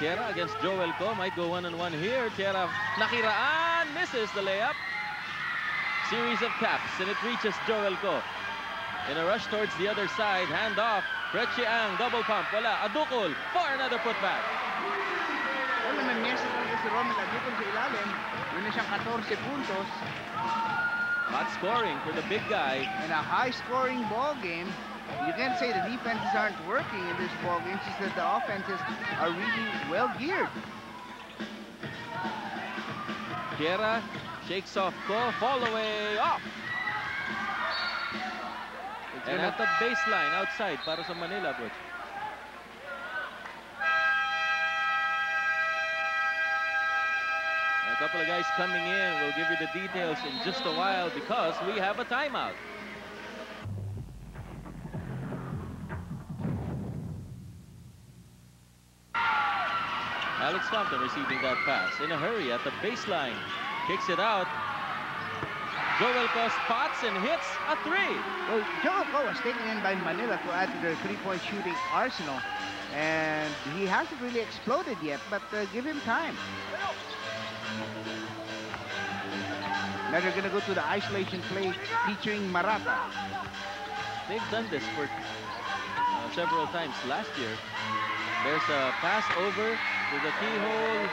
Tiera against Joel Co. Might go one-on-one here. Tiera nakiraan, misses the layup. Series of taps, and it reaches Joel Co. In a rush towards the other side, hand off. Frechy Ang, double pump, wala. Adukol for another putback. Well, may message talaga si Romel Adukol sa ilalim. Yun na siyang 14 puntos. Hot scoring for the big guy. In a high-scoring ball game, you can't say the defenses aren't working in this ball game. It's just that the offenses are really well geared. Tiera shakes off Co. Fall away off. And at the baseline outside para sa Manila, Butch. A couple of guys coming in. We'll give you the details in just a while because we have a timeout. Alex Compton receiving that pass in a hurry at the baseline. Kicks it out. Joel Co spots and hits a three. Well, Joel Co was taken in by Manila to add to their three-point shooting arsenal. And he hasn't really exploded yet, but give him time. Now they're going to go to the isolation play featuring Marata. They've done this for several times last year. There's a pass over to the keyhole.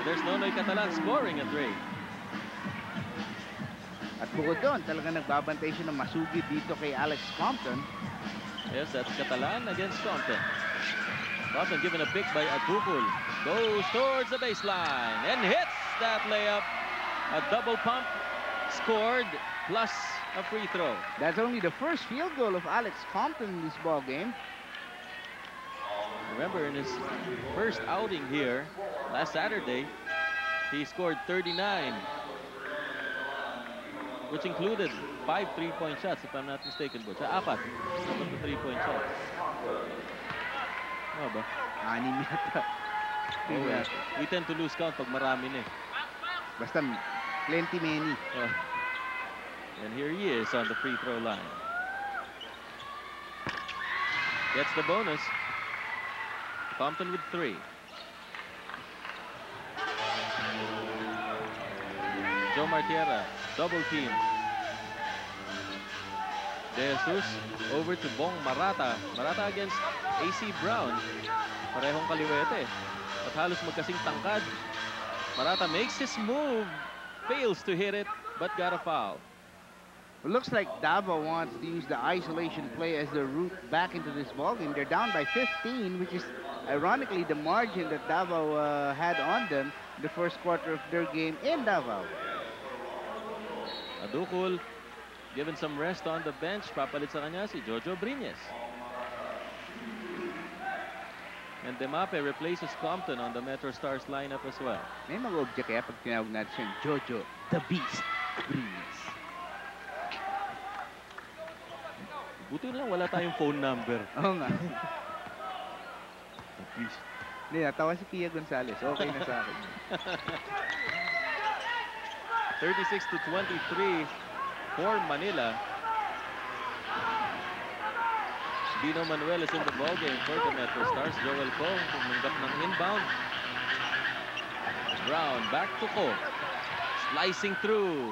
There's Nonoy Catalan scoring a three. At bukod doon, talagang nagbabantay siya ng masugid dito kay Alex Compton. Yes, that's Catalan against Compton. Compton given a pick by Adukol. Goes towards the baseline and hits that layup. A double pump, scored, plus a free throw. That's only the first field goal of Alex Compton in this ball game. Remember, in his first outing here last Saturday, he scored 39. Which included 5 3-point shots, if I'm not mistaken, Butch. Apat na 3-point shots. Ano ba? 6 yata. Oh, well, we tend to lose count pag marami na eh. Basta plenty many. Oh. And here he is on the free throw line. Gets the bonus. Compton with 3. Joe Martiera, double team. De Jesus over to Bong Marata. Marata against AC Brown. Parehong kaliwete. At halos magkasing tangkad. Marata makes his move. Fails to hit it, but got a foul. It looks like Davao wants to use the isolation play as the route back into this ballgame. They're down by 15, which is ironically the margin that Davao had on them in the first quarter of their game in Davao. Adukol given some rest on the bench. Papalit sa kanya si Jojo Brines. And Demape replaces Compton on the Metro Stars lineup as well. May mag-object kaya pag tinawag natin siya Jojo, the Beast, Brines. Buti lang wala tayong phone number. Oo nga. Hindi, natawa si Pia Gonzalez. Okay na sa akin. 36-23 for Manila. Dino Manuel is in the ballgame for the Metro Stars. Joel Co tumanggap ng inbound. Brown back to Co. Slicing through.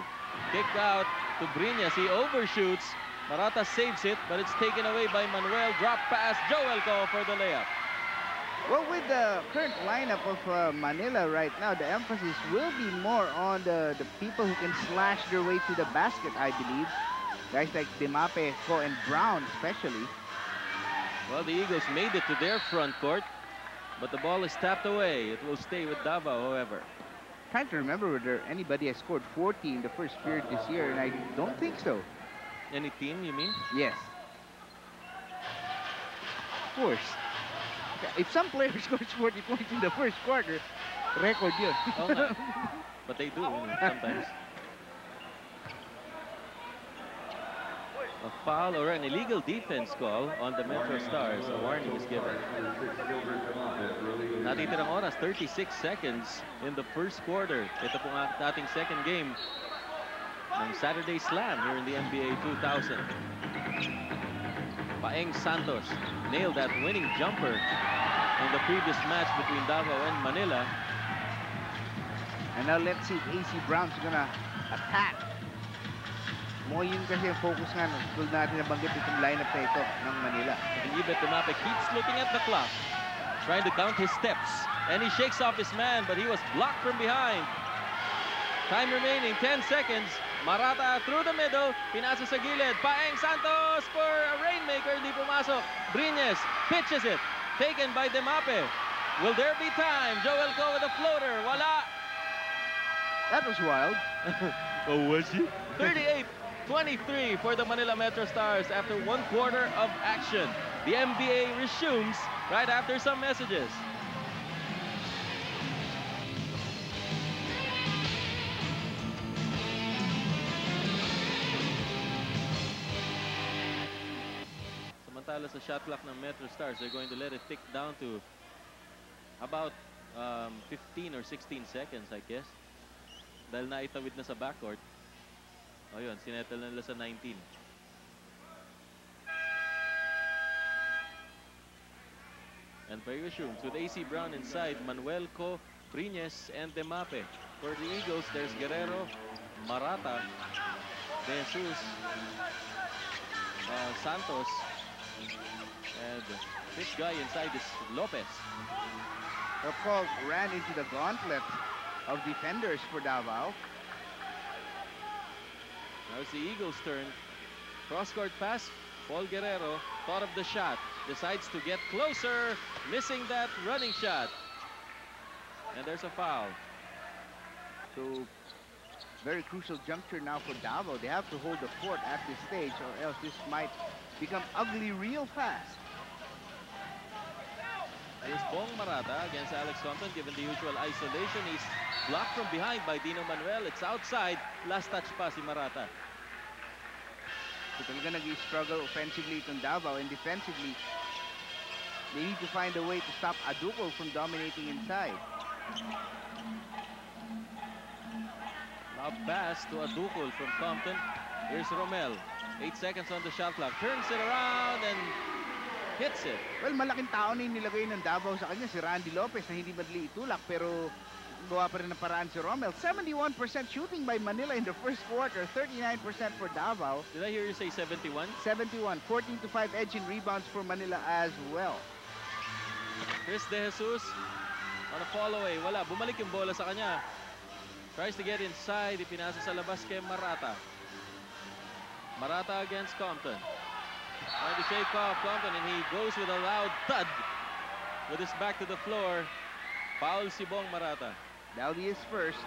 Kicked out to Brinas. He overshoots. Marata saves it, but it's taken away by Manuel. Drop pass. Joel Co for the layup. Well, with the current lineup of Manila right now, the emphasis will be more on the people who can slash their way to the basket, I believe. Guys like Demape, Co, and Brown especially. Well, the Eagles made it to their front court, but the ball is tapped away. It will stay with Davao, however. Trying to remember whether anybody has scored 40 in the first period this year, and I don't think so. Any team, you mean? Yes. Of course. If some player scores 40 points in the first quarter, record yun. Oh, nga. But they do, sometimes. A foul or an illegal defense call on the Metro Stars. A warning is given. Natitirang oras, 36 seconds in the first quarter. Ito po ang ating second game ng Saturday Slam here in the NBA 2000. Paeng Santos nailed that winning jumper. in the previous match between Davao and Manila. And now let's see if AC Brown's gonna attack. Mo yun kasi ang focus nga tulad natin nabanggit itong lineup na ito ng Manila. And Ibet Demape keeps looking at the clock, trying to count his steps. And he shakes off his man, but he was blocked from behind. Time remaining, 10 seconds. Marata through the middle, pinasa sa gilid. Paeng Santos for a rainmaker, hindi pumasok. Brines pitches it, taken by Demape. Will there be time? Joel Go with a floater, wala. That was wild. Oh, was he? 38-23 for the Manila Metro Stars after 1 quarter of action. The NBA resumes right after some messages. Samantala sa shot clock ng Metro Stars, they're going to let it tick down to about 15 or 16 seconds, I guess. Dahil naitawid na sa backcourt. O yun, sinettle na nila sa 19. And play resumes with AC Brown inside, Manuel Co, Brines, and Demape. For the Eagles, there's Guerrero, Marata, De Jesus, Santos, and this guy inside is Lopez. Rapog ran into the gauntlet of defenders for Davao. Now it's the Eagles' turn. Cross-court pass. Paul Guerrero thought of the shot. Decides to get closer. Missing that running shot. And there's a foul. So, very crucial juncture now for Davao. They have to hold the fort at this stage or else this might become ugly real fast. Here's Bong Marata against Alex Compton. Given the usual isolation, he's blocked from behind by Dino Manuel. It's outside. Last touch pa si Marata. So talaga nag-struggle offensively itong Davao, and defensively, they need to find a way to stop Aduco from dominating inside. Now pass to Aducol from Compton. Here's Romel. 8 seconds on the shot clock. Turns it around and hits it. Well, malaking tao na yung nilagay ng Davao sa kanya, si Randy Lopez, na hindi madali itulak, pero gawa pa rin ng paraan si Romel. 71% shooting by Manila in the first quarter, 39% for Davao. Did I hear you say 71? 71, 14-5 edge in rebounds for Manila as well. Chris De Jesus on a fall away. Wala, bumalik yung bola sa kanya. Tries to get inside, ipinasa sa labas kay Marata. Marata against Compton. Trying to shake off Compton, and he goes with a loud thud with his back to the floor. Foul si Bong Marata. That'll be his first.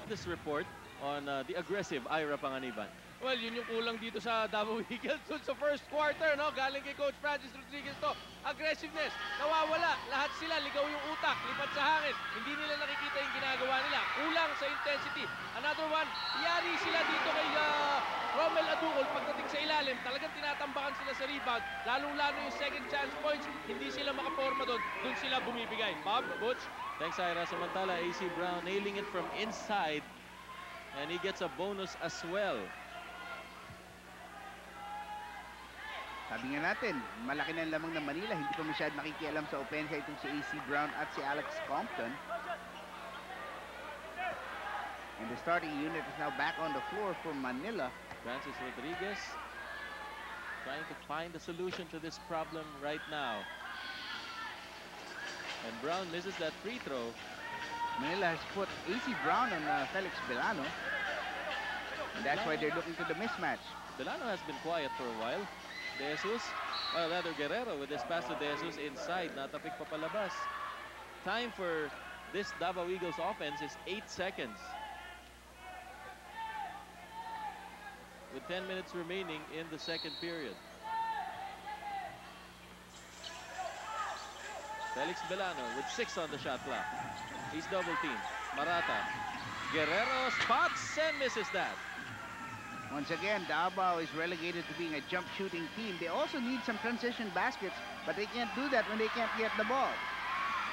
This report on the aggressive Ira Panganiban. Well, yun yung kulang dito sa Davao Eagles sa first quarter, no? Galing kay Coach Francis Rodriguez to. Aggressiveness, nawawala. Lahat sila, ligaw yung utak, lipat sa hangin. Hindi nila nakikita yung ginagawa nila. Kulang sa intensity. Another one, yari sila dito kay Romel Aducol. Pagdating sa ilalim, talagang tinatambakan sila sa rebound. Lalong-lalo yung second chance points, hindi sila makaporma doon. Doon sila bumibigay. Bob, Butch? Thanks, Ira. Samantala, AC Brown nailing it from inside, and he gets a bonus as well. Sabi nga natin, malaki na ang lamang ng Manila. Hindi pa masyad nakikialam sa opensa itong si AC Brown at si Alex Compton. And the starting unit is now back on the floor for Manila. Francis Rodriguez trying to find a solution to this problem right now. And Brown misses that free throw. Manila has put AC Brown on Felix Belano. And that's why they're looking to the mismatch. Belano has been quiet for a while. De Jesus, well, rather Guerrero with this pass to De Jesus inside. Natapik pa palabas. Time for this Davao Eagles offense is 8 seconds. With 10 minutes remaining in the second period. Felix Belano with 6 on the shot clock. He's double teamed. Marata. Guerrero spots and misses that. Once again, Davao is relegated to being a jump shooting team. They also need some transition baskets, but they can't do that when they can't get the ball.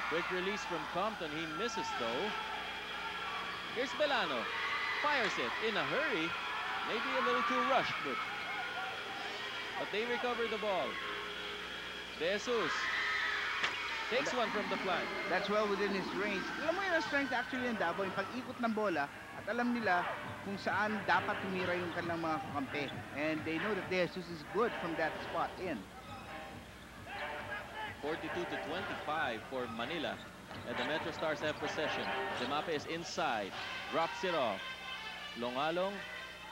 Quick release from Compton. He misses though. Here's Belano. Fires it in a hurry. Maybe a little too rushed, but they recover the ball. De Jesus Takes one from the flank. That's well within his range. Alam mo yun ang strength actually ng Davao, yung pag-ikot ng bola at alam nila kung saan dapat tumira yung kanilang mga kakampi. And they know that De Jesus is good from that spot in. 42-25 for Manila. And the Metro Stars have possession. Demape is inside. Drops it off. Longalong.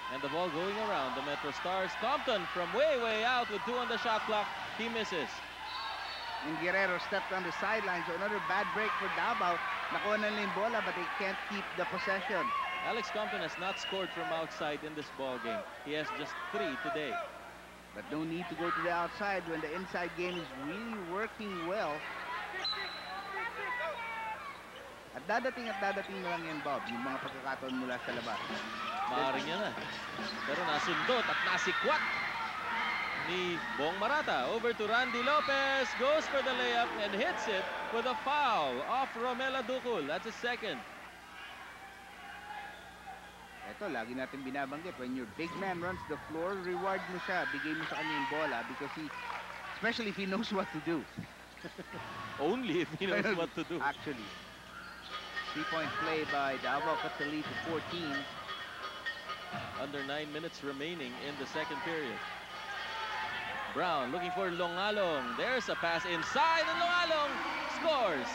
And the ball going around the Metro Stars. Compton from way out with 2 on the shot clock. He misses. And Guerrero stepped on the sideline. So another bad break for Davao. Nakuha na nila yung bola but they can't keep the possession. Alex Compton has not scored from outside in this ball game. He has just 3 today. But no need to go to the outside when the inside game is really working well. At dadating na lang yan, Bob, yung mga pagkakataon mula sa labas. Maaaring yan na. Pero nasundot at nasikwat ni Bong Marata. Over to Randy Lopez. Goes for the layup and hits it with a foul off Romel Aducul. That's a second. Ito, lagi natin binabanggit. When your big man runs the floor, reward mo siya. Bigay mo sa kanya yung bola because especially if he knows what to do. Only if he knows what to do. Actually. 3-point play by Davao cuts the lead to 14. Under 9 minutes remaining in the second period. Brown looking for Longalong. There's a pass inside and Longalong scores.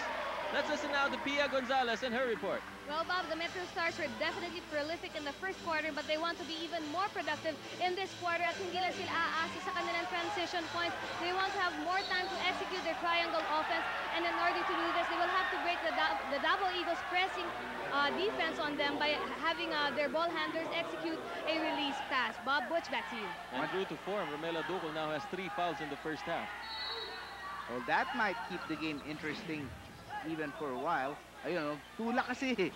Let's listen now to Pia Gonzalez and her report. Well, Bob, the Metro Stars were definitely prolific in the first quarter, but they want to be even more productive in this quarter at hindi lang sila aasa sa kanilang transition points. They want to have more time to execute their triangle offense, and in order to do this, they will have to break the Davao Eagles pressing defense on them by having their ball handlers execute a release pass. Bob Butch, back to you. And true to form, Romel Aducul now has 3 fouls in the first half. Well, that might keep the game interesting even for a while. Ayun, tulak kasi.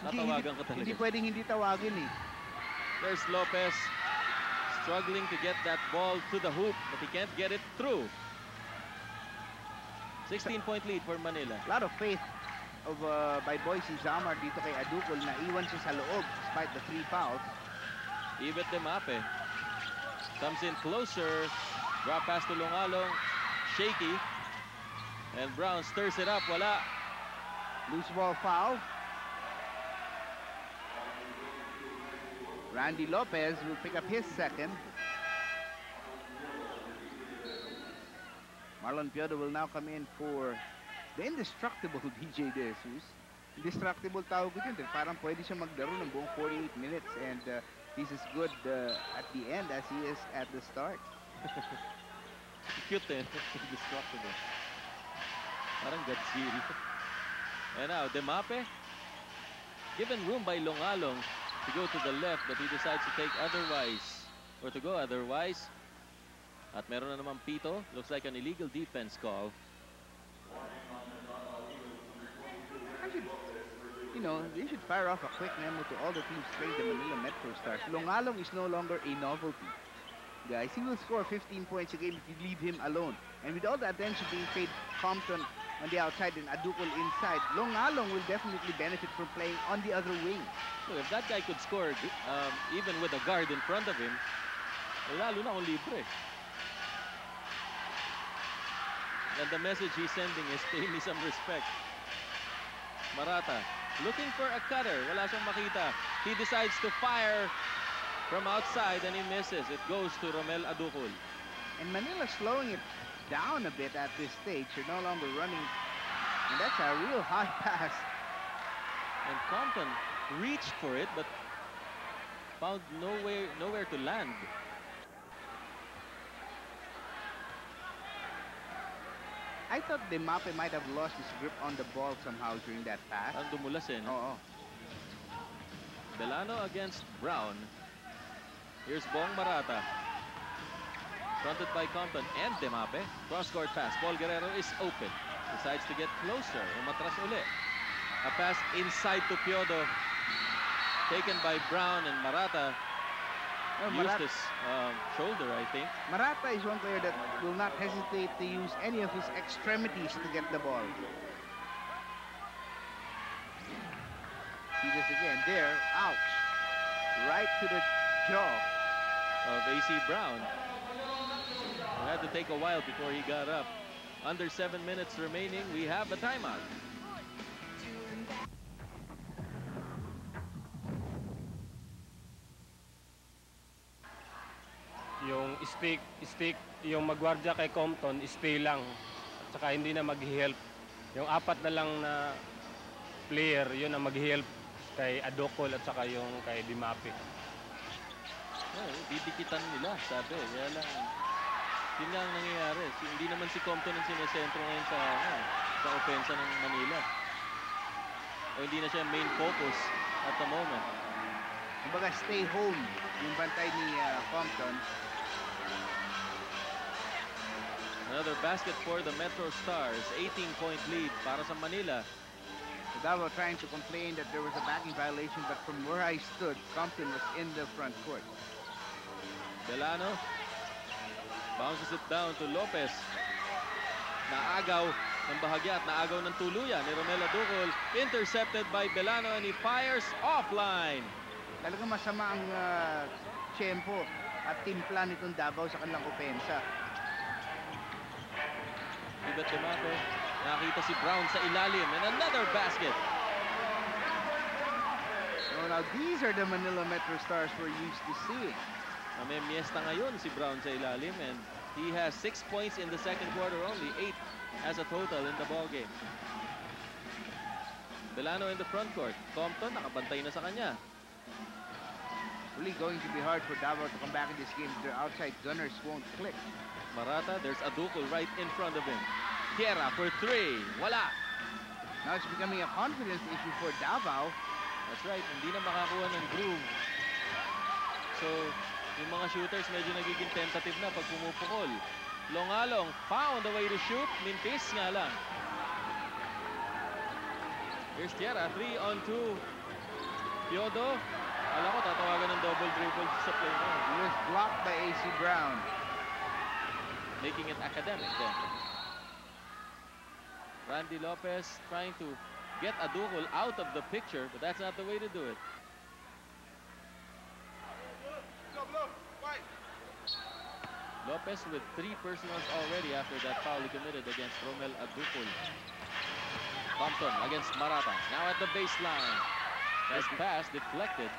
Natawagan ka talaga. Hindi pwedeng hindi tawagin eh. There's Lopez struggling to get that ball to the hoop, but he can't get it through. 16-point lead for Manila. A lot of faith by Boise Zamar dito kay Aducul na iwan siya sa loob despite the 3 fouls. Ibet Demape comes in closer. Drop pass to Longalong. Shaky. And Brown stirs it up. Wala. Loose ball foul. Randy Lopez will pick up his second. Marlon Piodo will now come in for the indestructible DJ De Jesus. Indestructible tawag ko dyan. Parang pwede siya maglaro ng buong 48 minutes and he's as good at the end as he is at the start. Cute eh. Indestructible. Parang Godzilla. And now, Demape, given room by Longalong to go to the left, but he decides to take otherwise, or to go otherwise. At meron na naman pito. Looks like an illegal defense call. You know, they should fire off a quick memo to all the teams playing the Manila Metro Stars. Longalong is no longer a novelty. Guys, he will score 15 points a game if you leave him alone. And with all the attention being paid Compton on the outside and Aducul inside, Longalong will definitely benefit from playing on the other wing. So if that guy could score even with a guard in front of him, lalo na kung libre. And the message he's sending is pay me some respect. Marata looking for a cutter. Wala siyang makita. He decides to fire from outside and he misses. It goes to Romel Aducul. And Manila slowing it down a bit at this stage. You're no longer running. And that's a real high pass. And Compton reached for it but found nowhere to land. I thought Demape might have lost his grip on the ball somehow during that pass. Ang dumulas eh. No? Oo. Delano against Brown. Here's Bong Marata. Fronted by Compton and Demape. Cross-court pass. Paul Guerrero is open. Decides to get closer. Umatras uli. A pass inside to Piodo. Taken by Brown and Marata. Used his shoulder, I think. Marata is one player that will not hesitate to use any of his extremities to get the ball. See this again. There. Ouch. Right to the jaw Of AC Brown. It had to take a while before he got up. Under 7 minutes remaining. We have a timeout. Yung stick, yung magwardya kay Compton, stay lang. At saka hindi na mag-help. Yung apat na lang na player, yun ang mag-help kay Adokol at saka yung kay Dimape. Didikitan nila, sabi. Kaya lang, yun lang ang nangyayari. Hindi naman si Compton ang sinesentro ngayon sa opensa ng Manila. O hindi na siya main focus at the moment. Kumbaga, stay home yung bantay ni Compton. Another basket for the Metro Stars. 18-point lead para sa Manila. Davao trying to complain that there was a backing violation, but from where I stood, Compton was in the front court. Belano bounces it down to Lopez. Naagaw ng bahagya at naagaw ng tuluyan ni Romel Adukol. Intercepted by Belano and he fires offline. Talagang masama ang tiyempo at timpla nitong Davao sa kanilang opensa. Ibat Dimape. Nakita si Brown sa ilalim and another basket. So now these are the Manila Metro Stars we're used to seeing. May miesta ngayon si Brown sa ilalim and he has 6 points in the second quarter only. 8 as a total in the ball game. Belano in the front court. Compton nakabantay na sa kanya. Really going to be hard for Davao to come back in this game. Their outside gunners won't click. Marata, there's Adukol right in front of him. Tierra for 3. Wala. Now it's becoming a confidence issue for Davao. That's right. Hindi na makakuha ng groove. So, yung mga shooters medyo nagiging tentative na pag pumupukol. Longalong found a way to shoot. Mintis nga lang. Here's Tierra. 3-on-2. Piodo. Alam ko, tatawagan ng double dribble sa play mo. He was blocked by AC Brown. Making it academic then. Randy Lopez trying to get Adukol out of the picture, but that's not the way to do it. Lopez with 3 personals already after that foul he committed against Romel Adukol. Compton against Marata. Now at the baseline. His pass deflected.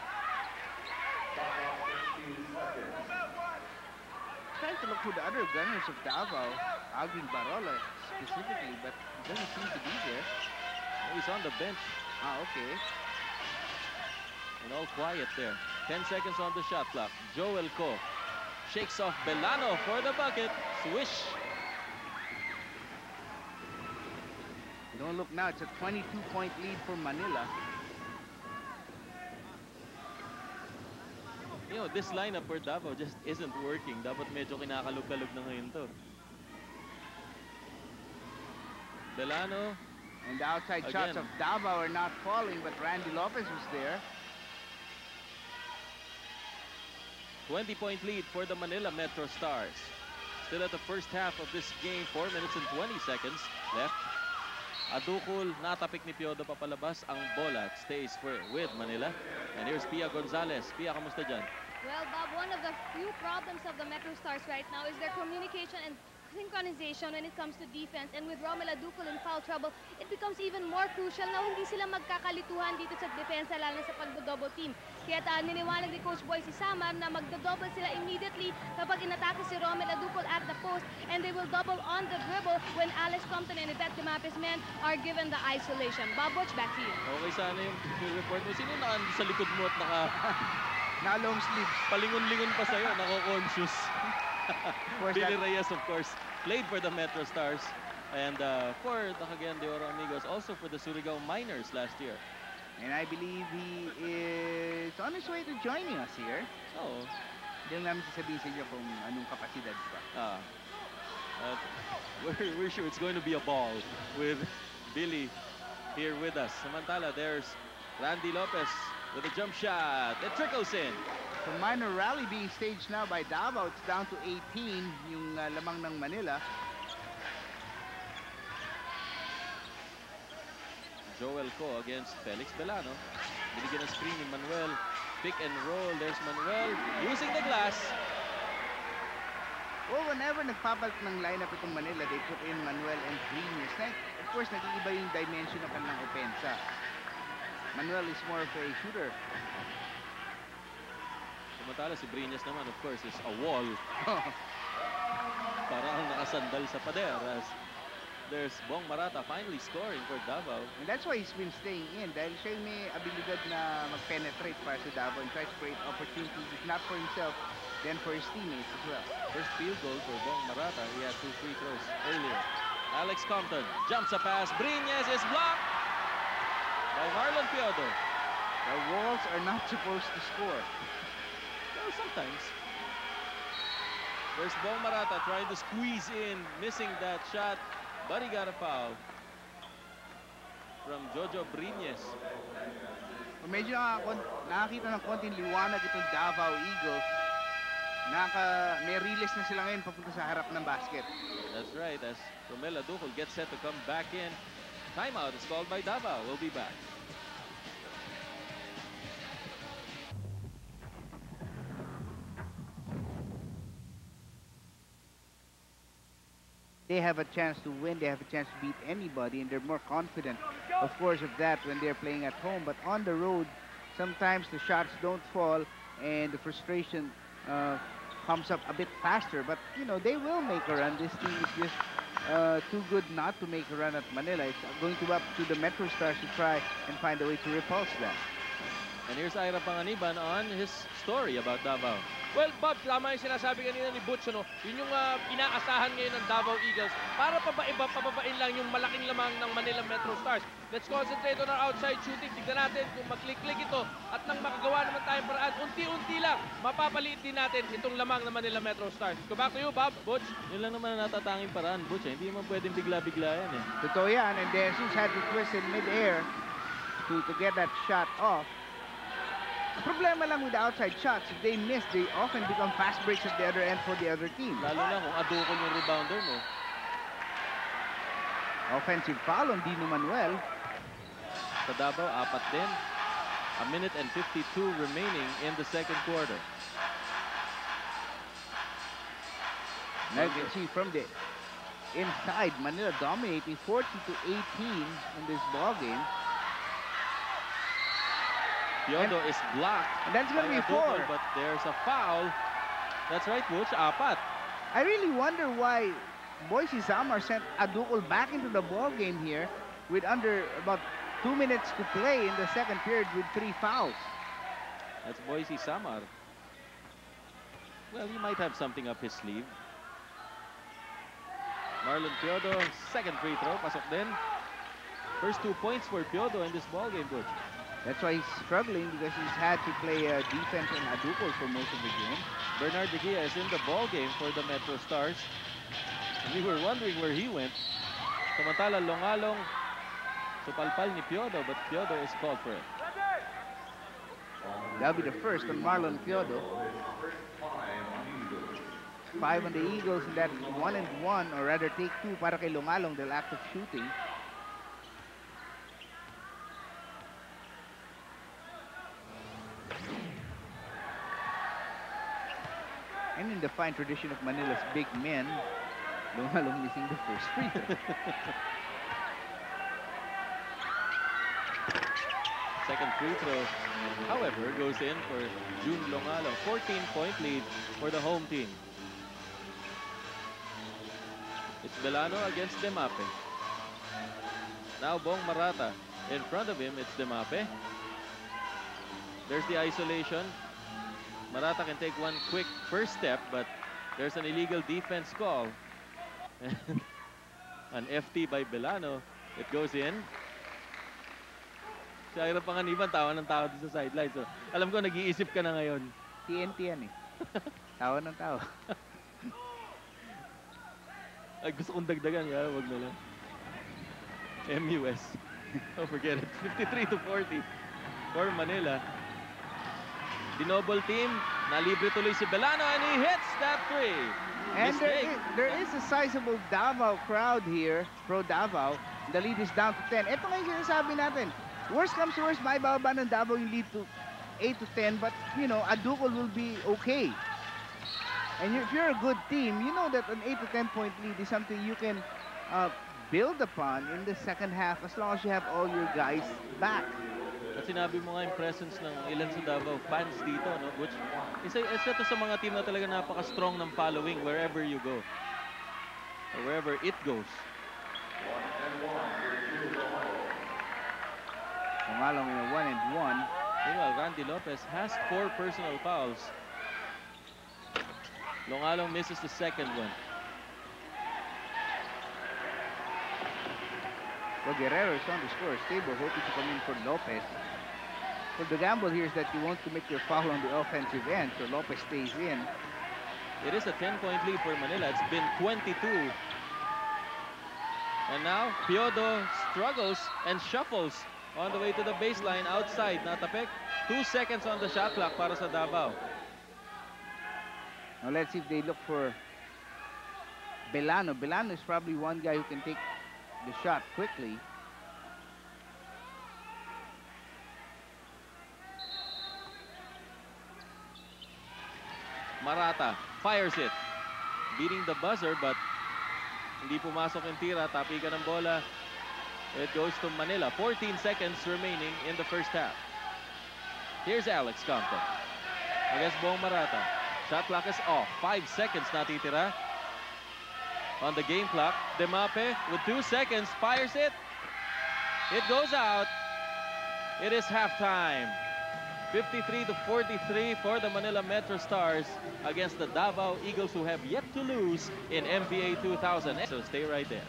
Trying to look for the other gunners of Davao, Alvin Barola specifically, but he doesn't seem to be there. Oh, he's on the bench. Ah, okay. And all quiet there. 10 seconds on the shot clock. Joel Co shakes off Belano for the bucket. Swish. Don't look now, it's a 22-point lead for Manila. You know, this lineup for Davao just isn't working. Dapat medyo kinakalog-kalog na ngayon to. Belano. And the outside Again. shots of Davao are not falling, but Randy Lopez was there. 20-point lead for the Manila Metro Stars. Still at the first half of this game. 4 minutes and 20 seconds left. Adukol, natapik ni Piodo papalabas. Ang bola stays with Manila. And here's Pia Gonzalez. Pia, kamusta dyan? Well, Bob, one of the few problems of the Metro Stars right now is their communication and synchronization when it comes to defense. And with Romel Adukol in foul trouble, it becomes even more crucial na hindi sila magkakalituhan dito sa depensa, lalo na sa pagdo-double team. Kaya niniwanag ni Coach Boyce Samar na magdo-double sila immediately kapag inatake si Romel Adukol at the post, and they will double on the dribble when Alex Compton and Yvette Dimape's men are given the isolation. Bob Butch, back to you. Okay sana yung report mo. Sino na sa likod mo at Na-long sleeves. palingon-lingon pa sa'yo, nako-conscious? Billy Reyes, of course, played for the Metro Stars and for the Cagayan de Oro Amigos, also for the Surigao Miners last year. And I believe he is on his way to joining us here. Oh, Hindi namin sasabihin sa inyo kung anong kapasidad pa. we're sure it's going to be a ball with Billy here with us. Samantala, there's Randy Lopez with a jump shot. It trickles in. So minor rally being staged now by Davao. It's down to 18 yung lamang ng Manila. Joel Co against Felix Belano. Binigyan ng screen ni Manuel. Pick and roll. There's Manuel using the glass. Well, whenever nagpapalit ng lineup itong Manila, they put in Manuel and Breñas. Of course, nag-iiba yung dimension ng kanilang opensa. Manuel is more of a shooter. Samantala si Breñas naman, of course, is a wall. Parang nakasandal sa pader as there's Bong Marata finally scoring for Davao. And that's why he's been staying in dahil siya yung may abilidad na mag-penetrate para sa Davao and try to create opportunities, if not for himself, then for his teammates as well. First field goal for Bong Marata. He had 2 free throws earlier. Alex Compton jumps a pass. Breñas is blocked by Marlon Piodo. The walls are not supposed to score. Well, sometimes. There's Bong Marata trying to squeeze in, missing that shot, but he got a foul from Jojo Breñas. Medyo nakakita ng konting liwanag itong Davao Eagles. May release na sila ngayon papunta sa harap ng basket. That's right, as Romel Aducol gets set to come back in. Timeout is called by Davao. We'll be back. They have a chance to win, they have a chance to beat anybody, and they're more confident, of course, of that when they're playing at home. But on the road, sometimes the shots don't fall, and the frustration comes up a bit faster. But, you know, they will make a run. This team is just too good not to make a run at Manila. It's going to be up to the Metro Stars to try and find a way to repulse that. And here's Ira Panganiban on his story about Davao. Well, Bob, tama yung sinasabi kanina ni Butch, no? Yun yung inaasahan ngayon ng Davao Eagles para pababain lang yung malaking lamang ng Manila Metro Stars. Let's concentrate on our outside shooting. Tignan natin kung maklik-klik ito at nang makagawa naman tayong paraan, unti-unti lang, mapapaliit din natin itong lamang ng Manila Metro Stars. Go back to you, Bob, Butch. Yun lang naman ang natatanging paraan, Butch. Hindi mo pwedeng bigla-bigla yan, eh. Totoo yan, and De Jesus had to twist in mid-air to get that shot off. Problema lang with the outside shots, if they miss, they often become fast breaks at the other end for the other team. Lalo na kung Aducol yung rebounder mo. Offensive foul on Dino Manuel. Sa Davao, 4 din. 1 minute and 52 remaining in the second quarter. Now you can see from the inside, Manila dominating 40-18 in this ball game. Piodo is blocked. And that's going to be 4. But there's a foul. That's right, Butch. 4. I really wonder why Boise Samar sent Aducol back into the ball game here with under about 2 minutes to play in the second period with 3 fouls. That's Boise Samar. Well, he might have something up his sleeve. Marlon Piodo, second free throw. Pasok din. First 2 points for Piodo in this ball game, Butch. That's why he's struggling because he's had to play defense on Aducol for most of the game. Bernard De Gia is in the ball game for the Metro Stars. And we were wondering where he went. Samantala, Longalong supalpal ni Piodo, but Piodo is called for it. That'll be the first on Marlon Piodo. 5 on the Eagles, and that's 1 and 1, or rather take 2 para kay Longalong, they'll active shooting. And in the fine tradition of Manila's big men, Longalong missing the first free throw. Second free throw, however, goes in for June Longalong. 14-point lead for the home team. It's Belano against Demape. Now Bong Marata. In front of him, it's Demape. There's the isolation. Marata can take one quick first step, but there's an illegal defense call. An FT by Belano. It goes in. Si Ira Panganiban, tawa ng tawa sa sideline. So, alam ko, nag-iisip ka na ngayon. TNT yan eh. Tawa ng tawa. Ay, gusto kong dagdagan. Kaya wag na lang. MUS. Oh, forget it. 53-40 for Manila. Dinoble team. Nalibre tuloy si Belano and he hits that 3. And there is a sizable Davao crowd here, pro Davao. The lead is down to 10. Ito nga yung sinasabi natin. Worst comes to worst, maibaba ng Davao yung lead to 8 to 10. But, you know, Aducol will be okay. And if you're a good team, you know that an 8 to 10 point lead is something you can build upon in the second half as long as you have all your guys back. At sinabi mo nga yung presence ng ilan sa Davao fans dito, no? Which isa to sa mga team na talaga napaka-strong ng following wherever you go. Or wherever it goes. Tumalong in a 1-and-1. Meanwhile, Randy Lopez has 4 personal fouls. Longalong misses the second one. So Guerrero is on the scorer's table, hoping to come in for Lopez. So the gamble here is that you want to make your foul on the offensive end, so Lopez stays in. It is a 10-point lead for Manila. It's been 22. And now, Piodo struggles and shuffles on the way to the baseline outside. Natapek, 2 seconds on the shot clock para sa Davao. Now let's see if they look for Belano. Belano is probably one guy who can take the shot quickly. Marata fires it. Beating the buzzer but hindi pumasok yung tira. Tapikan ng bola. It goes to Manila. 14 seconds remaining in the first half. Here's Alex Compton against Bong Marata. Shot clock is off. 5 seconds natitira on the game clock. Demape with 2 seconds fires it. It goes out. It is halftime. 53-43 for the Manila Metro Stars against the Davao Eagles, who have yet to lose in MPA 2000. So stay right there.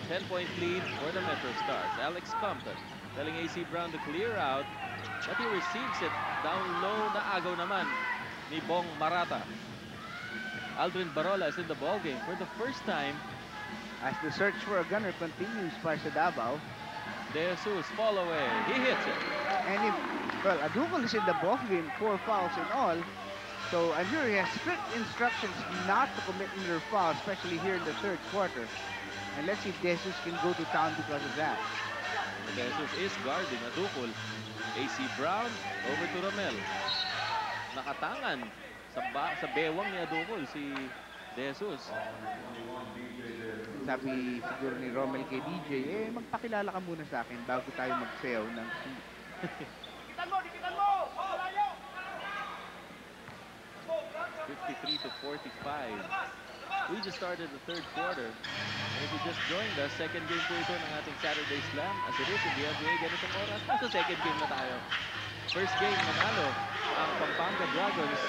Ten-point lead for the Metro Stars. Alex Compton telling AC Brown to clear out, but he receives it down low. Naagaw naman ni Bong Marata. Aldrin Barola is in the ballgame for the first time. As the search for a gunner continues para sa Davao. De Jesus, fall away. He hits it. And if, well, Adukol is in the ballgame, 4 fouls in all. So I'm sure he has strict instructions not to commit another foul, especially here in the third quarter. And let's see if De Jesus can go to town because of that. De Jesus is guarding Adukol. AC Brown over to Romel. Nakatangan sa bewang ni Adukol si De Jesus. Sabi siguro ni Romel kay DJ, magpakilala ka muna sa akin bago tayo magsayaw ng 53-45. We just started the third quarter. And if you just joined us, second game po ito ng ating Saturday Slam. As it is in the NBA, ganitong oras. Nasa second game na tayo. First game, nanalo ang Pampanga Dragons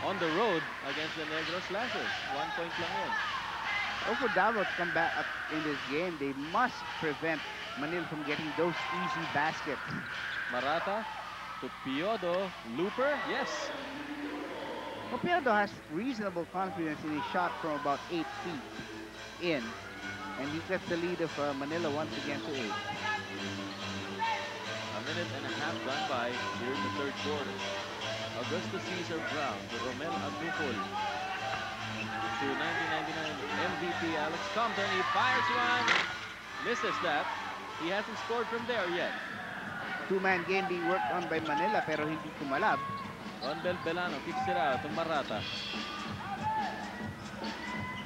on the road against the Negros Slashers. 1 point lang yun. Oh, for Davao to come back up in this game, they must prevent Manila from getting those easy baskets. Marata to Piodo. Looper, yes. Well, Piodo has reasonable confidence in his shot from about 8 feet in. And he gets the lead of Manila once again to 8. A minute and a half gone by here in the third quarter. Augusto Cesar Brown to Romel Adukol. To 1999 MVP Alex Compton. He fires one. Misses that. He hasn't scored from there yet. Two-man game being worked on by Manila pero hindi kumalab. Ronbel Belano kicks it out to Marata.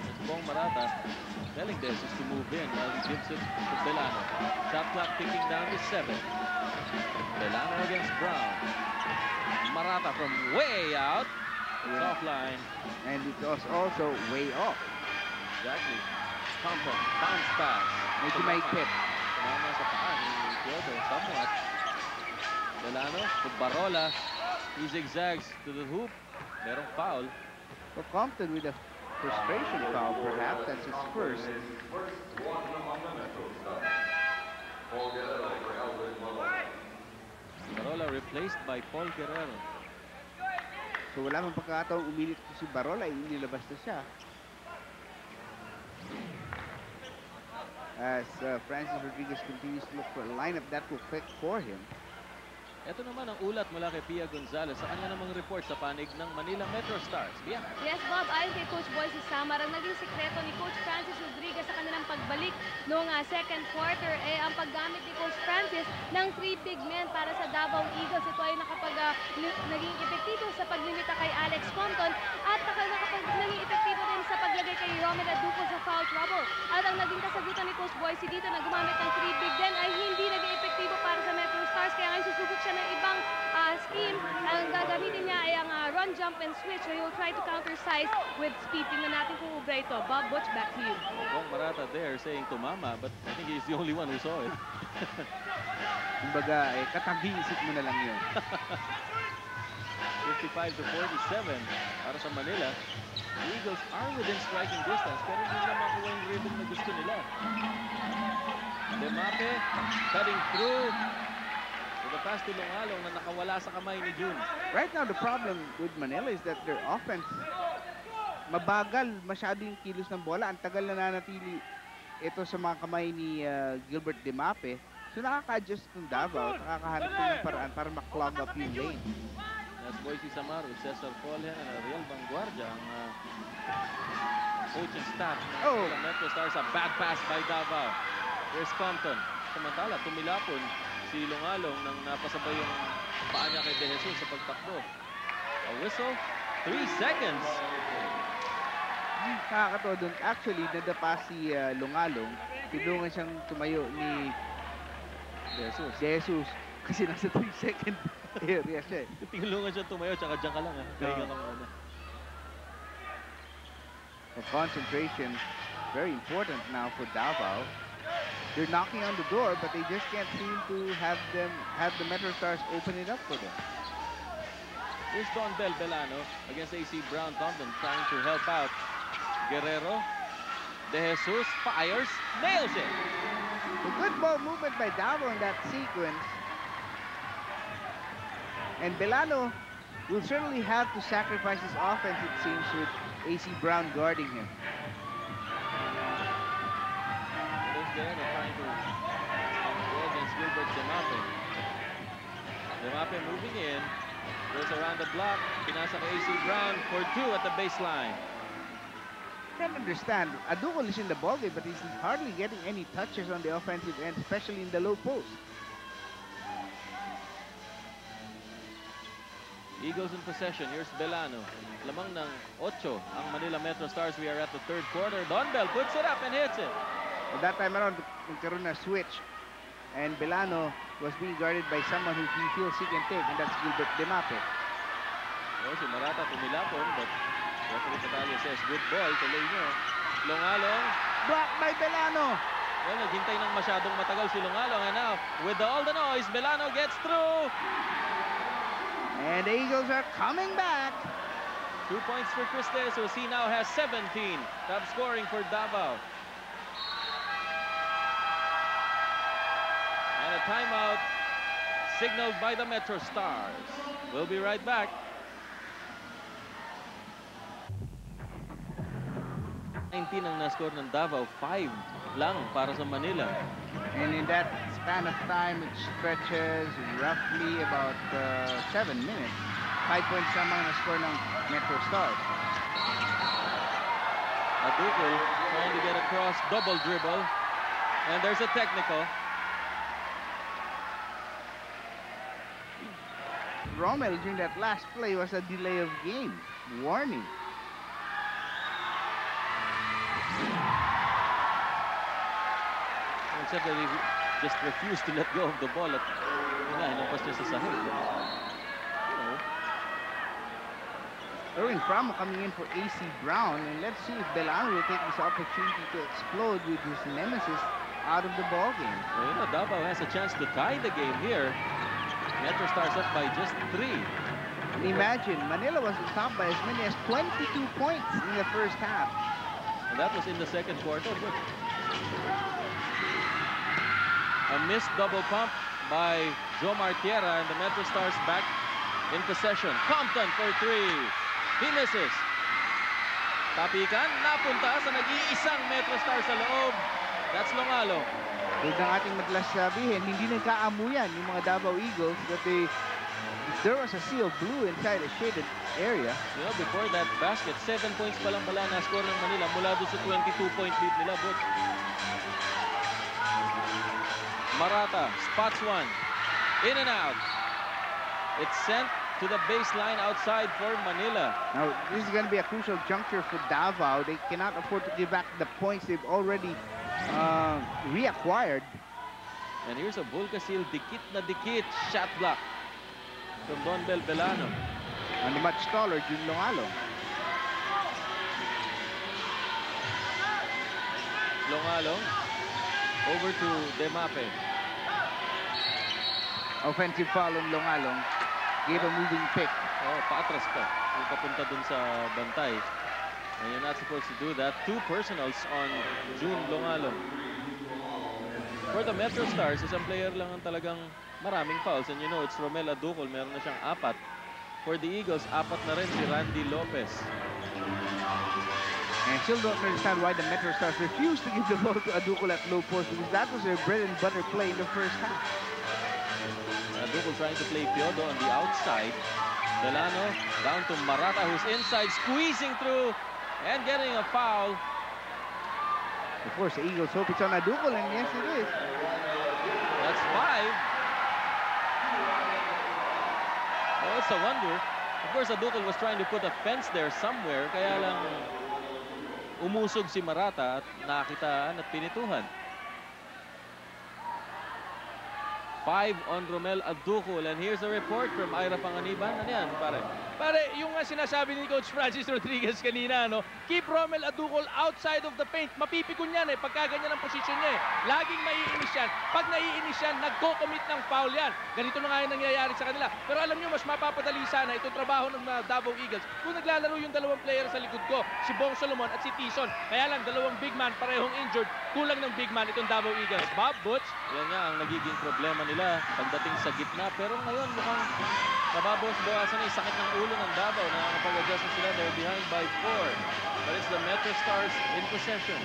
It's Bong Marata telling De Jesus to move in while he gives it to Belano. Shot clock ticking down to 7. Belano against Brown. Marata from way out. It's offline. And it was also way off. Exactly. Compton, bounce pass. Medyo may pit. Tumama sa paa ni Piodo somewhat. Belano to Barola. He zigzags to the hoop. Merong foul. For Compton with a frustration foul, perhaps. That's his first. Barola replaced by Paul Guerrero. So wala mang pagkakataong umilit si Barola, inilabas na siya. As Francis Rodriguez continues to look for a lineup that will click for him. Ito naman ang ulat mula kay Pia Gonzalez sa kanya namang report sa panig ng Manila Metro Stars. Pia. Yes, Bob, ayon kay Coach Boyce Samar, ang naging sikreto ni Coach Francis Rodriguez sa kanilang pagbalik noong second quarter ay ang paggamit ni Coach Francis ng 3 big men para sa Davao Eagles. Ito ay naging epektibo sa paglimita kay Alex Compton at naging epektibo din sa paglagay kay Romel Aduco sa foul trouble. At ang naging kasagutan ni Coach Boyce dito na gumamit ng 3 big men ay hindi naging epektibo para sa Metro Stars. Kaya ngayon susubok siya ng ibang scheme. Ang gagamitin niya ay ang run, jump, and switch. So he will try to counter size with speed. Tingnan natin kung ubra ito. Bob Butch, back to you. Bong Marata there saying tumama, but I think he's the only one who saw it. Kumbaga, katang-isip mo na lang yun. 55 to 47 para sa Manila. The Eagles are within striking distance pero hindi nila makuha yung rhythm na gusto nila. Demape cutting through with the pass to Longalong na nakawala sa kamay ni June. Right now, the problem with Manila is that their offense, mabagal masyado yung kilos ng bola. Ang tagal na nanatili ito sa mga kamay ni Gilbert Demape. So nakaka-adjust ng Davao, nakakahanap ng paraan para ma-clog up yung lane. That's Boise Samaro, Cesar Colhen, and Ariel Vanguardia ang coaching staff ng Metro Stars. A bad pass by Davao. Here's Compton. Samantala, tumilapon si Longalong nang napasabay yung paa niya kay De Jesus sa pagtakbo. A whistle, 3 seconds. Nakakatawa doon. Actually, nadapa si Longalong. Tulungan siyang tumayo ni De Jesus. Kasi nasa 3-second area siya. Tinulungan siya tumayo, tsaka dyan ka lang. Kaya ka muna. Concentration, very important now for Davao. They're knocking on the door, but they just can't seem to have the Metro Stars open it up for them. Here's Don Belano against AC Brown Compton trying to help out. Guerrero, De Jesus fires, nails it. A good ball movement by Davao in that sequence. And Belano will certainly have to sacrifice his offense, it seems, with AC Brown guarding him. Guerrero trying to go against Gilbert Demape. Demape moving in, goes around the block, pinasa kay AC Brown for 2 at the baseline. I can't understand. Aduco is in the ballgame, but he's hardly getting any touches on the offensive end, especially in the low post. Eagles in possession. Here's Belano. Lamang ng 8 ang Manila Metro Stars. We are at the third quarter. Don Bell puts it up and hits it. At that time around, nagkaroon na switch. And Belano was being guarded by someone who he feels he can take, and that's Gilbert Demape. Oh, si Marata tumilapon, but referee Catalia says, good ball. Tuloy nyo. Longalong. Blocked by Belano. Well, naghintay ng masyadong matagal si Longalong. And now, with all the noise, Belano gets through. And the Eagles are coming back. 2 points for Chris De Jesus. He now has 17. Top scoring for Davao. And a timeout signaled by the Metro Stars. We'll be right back. 19 ang na-score ng Davao. 5 lang para sa Manila. And in that span of time, it stretches roughly about 7 minutes. 5 points lamang na-score ng Metro Stars. Aduco trying to get across, double dribble. And there's a technical. Romel during that last play was a delay of game. Warning. Except that he just refused to let go of the ball at hinampas niya sa sahig. Erwin Framo coming in for AC Brown, and let's see if Belano will take this opportunity to explode with his nemesis out of the ball game. Well, you know, Davao has a chance to tie the game here. Metro Stars up by just 3. And imagine, Manila was top by as many as 22 points in the first half. And that was in the second quarter. A missed double pump by Jomar Tierra, and the Metro Stars back in possession. Compton for 3. He misses. Tapikan, napunta sa nag-iisang Metro Stars sa loob. That's Longalong. Tulad ng ating madalas sabihin, hindi nagkaamuyan yung mga Davao Eagles that there was a sea of blue inside a shaded area. You know, before that basket, 7 points pa lang pala na-score ng Manila mula doon sa 22-point lead nila, Butch. Marata spots one. In and out. It's sent to the baseline outside for Manila. Now, this is going to be a crucial juncture for Davao. They cannot afford to give back the points they've already reacquired. And here's a Bulgasil dikit na dikit shot block from Don Belbelano. And the much taller Jun Longalong. Longalong over to Demape. Offensive foul on Longalong. Gave a moving pick. Oh, paatras pa. Yung papunta dun sa bantay. And you're not supposed to do that. 2 personals on June Longalong. For the Metro Stars, isang player lang ang talagang maraming fouls. And you know, it's Romel Aducol. Meron na siyang 4. For the Eagles, 4 na rin si Randy Lopez. And still don't understand why the Metro Stars refused to give the ball to Aducol at low post, because that was their bread and butter play in the first half. Aducol trying to play Piodo on the outside. Delano down to Marata, who's inside, squeezing through and getting a foul. Of course, the Eagles hope it's on Aducol, and yes, it is. That's 5. Oh, it's a wonder. Of course, Aducol was trying to put a fence there somewhere, kaya lang umusog si Marata at nakitaan at pinituhan. 5 on Romel Aducol, and here's a report from Ira Panganiban. Ano yan, pare? Pare, yung nga sinasabi ni Coach Francis Rodriguez kanina, no? Keep Romel Aducol outside of the paint. Mapipikon yan eh, pagka ganyan ang posisyon niya eh. Laging maiinis yan. Pag naiinis yan, nagko-commit ng foul yan. Ganito na nga yung nangyayari sa kanila. Pero alam nyo, mas mapapadali sana itong trabaho ng Davao Eagles kung naglalaro yung dalawang player sa likod ko, si Bong Solomon at si Tison. Kaya lang, dalawang big man, parehong injured. Kulang ng big man itong Davao Eagles. Bob, Butch? Yan nga ang nagiging problema nila pagdating sa gitna. Pero ngayon, mukhang nababawas-bawasan na yung sakit ng ulo ng Davao. Nakakapag-adjust na sila. They're behind by 4. But it's the Metro Stars in possession.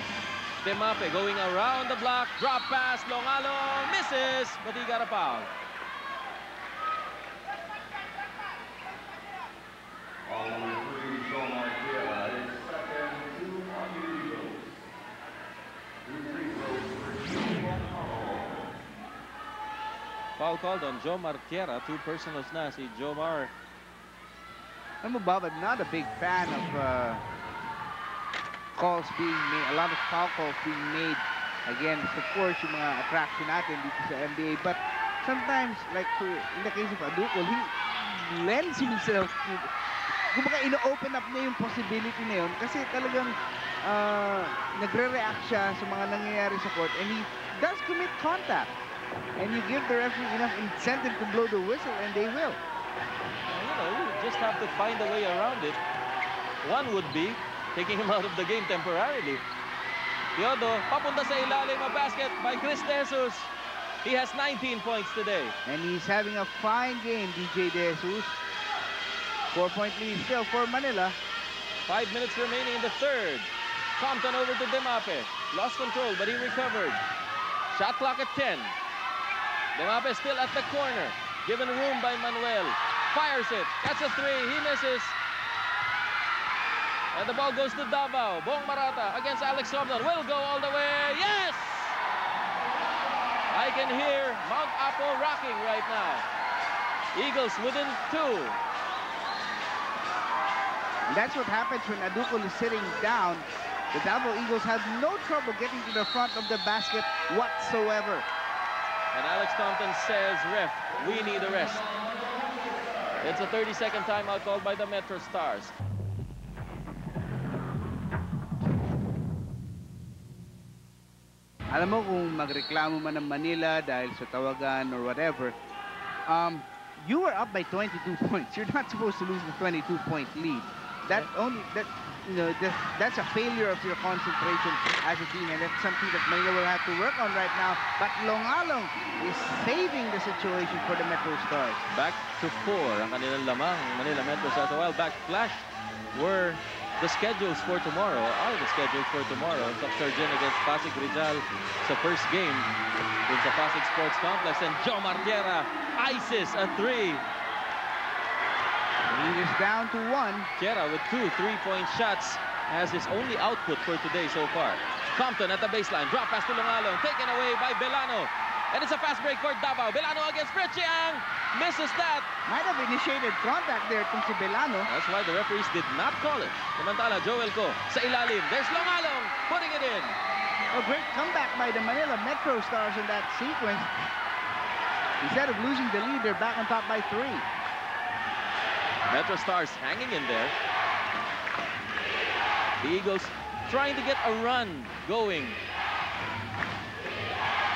Demape going around the block. Drop pass. Longalong misses, but he got a foul. Foul called on Jomar Tierra. 2 personals na si Jomar. I'm Bob, I'm not a big fan of calls being made, a lot of foul calls being made against, of course, yung mga attraction natin dito sa NBA. But sometimes, like in the case of Aducol, he lends himself to, kumbaga ino-open up na yung possibility na yun kasi talagang nagre-react siya sa mga nangyayari sa court, and he does commit contact. And you give the referee enough incentive to blow the whistle, and they will. You know, you just have to find a way around it. One would be taking him out of the game temporarily. Piodo, papunta sa ilalim, a basket by Chris De Jesus. He has 19 points today. And he's having a fine game, DJ De Jesus. 4-point lead still for Manila. 5 minutes remaining in the third. Compton over to Demape. Lost control, but he recovered. Shot clock at 10. Demape still at the corner. Given room by Manuel. Fires it. That's a 3. He misses. And the ball goes to Davao. Bong Marata against Alex Compton. Will go all the way. Yes! I can hear Mount Apo rocking right now. Eagles within 2. And that's what happens when Aducol is sitting down. The Davao Eagles have no trouble getting to the front of the basket whatsoever. And Alex Compton says, ref, we need a rest. It's a 30-second timeout called by the Metro Stars. Alam mo, kung magreklamo man ng Manila dahil sa tawagan or whatever, you were up by 22 points. You're not supposed to lose the 22-point lead. That's a failure of your concentration as a team, and that's something that Manila will have to work on right now. But Longalong is saving the situation for the Metro Stars. Back to 4 ang kanilang lamang, Manila Metro Stars. A while back, Flash were the schedules for tomorrow are the schedules for tomorrow. Subsurgent against Pasig Rizal sa first game dun sa Pasig Sports Complex. And Joe Martiera ices a 3. Lead is down to 1. Martiera with 2 3-point shots has his only output for today so far. Compton at the baseline. Drop pass to Lungalong. Taken away by Belano. And it's a fast break for Davao. Belano against Fritchiang. Misses that. Might have initiated contact there kung si Belano. That's why the referees did not call it. Samantala, Joel Co sa ilalim. There's Lungalong putting it in. A great comeback by the Manila Metro Stars in that sequence. Instead of losing the lead, they're back on top by 3. Metro Stars hanging in there. The Eagles trying to get a run going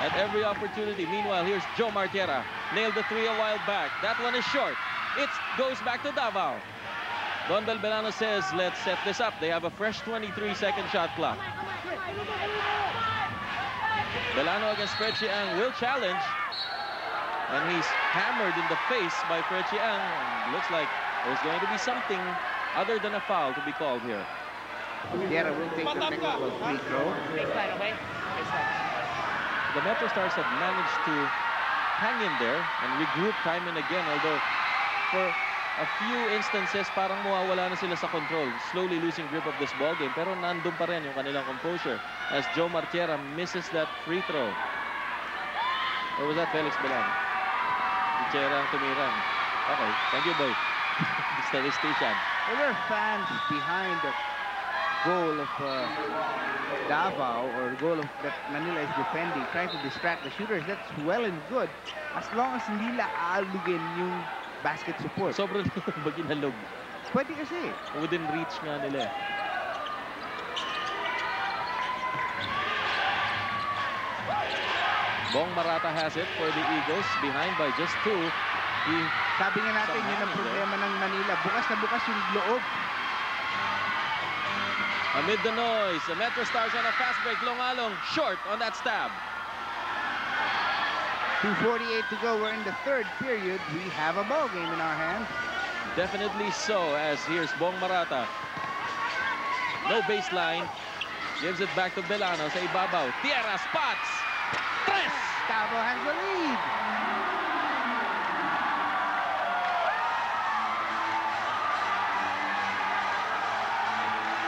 at every opportunity. Meanwhile, here's Joe Martiera. Nailed the 3 a while back. That one is short. It goes back to Davao. Don Belbelano says, let's set this up. They have a fresh 23-second shot clock. Belano against Fritchiang will challenge. And he's hammered in the face by Fritchiang. Looks like there's going to be something other than a foul to be called here. Martiera will take the technical free throw. The Metro Stars have managed to hang in there and regroup time and again, although for a few instances parang mawawala na sila sa control, slowly losing grip of this ball game, pero nandun pa rin yung kanilang composure as Joe Martiera misses that free throw. Or was that Felix Belano? Martiera ang tumirang. Okay, thank you, boy. Statistician. Well, there are fans behind the goal of Davao, or goal of that Manila is defending, trying to distract the shooters. That's well and good as long as hindi nila aalugin yung basket support. Sobrang baginalog. Pwede kasi. Within reach nga nila. Bong Marata has it for the Eagles, behind by just 2. Sabi nga natin, yun ang problema ng Manila. Bukas na bukas yung loob. Amid the noise, the Metro Stars on a fast break. Lungalong short on that stab. 2:48 to go. We're in the 3rd period. We have a ball game in our hands. Definitely so, as here's Bong Marata. No baseline. Gives it back to Belano sa ibabaw. Tierra spots. 3. Davao has the lead.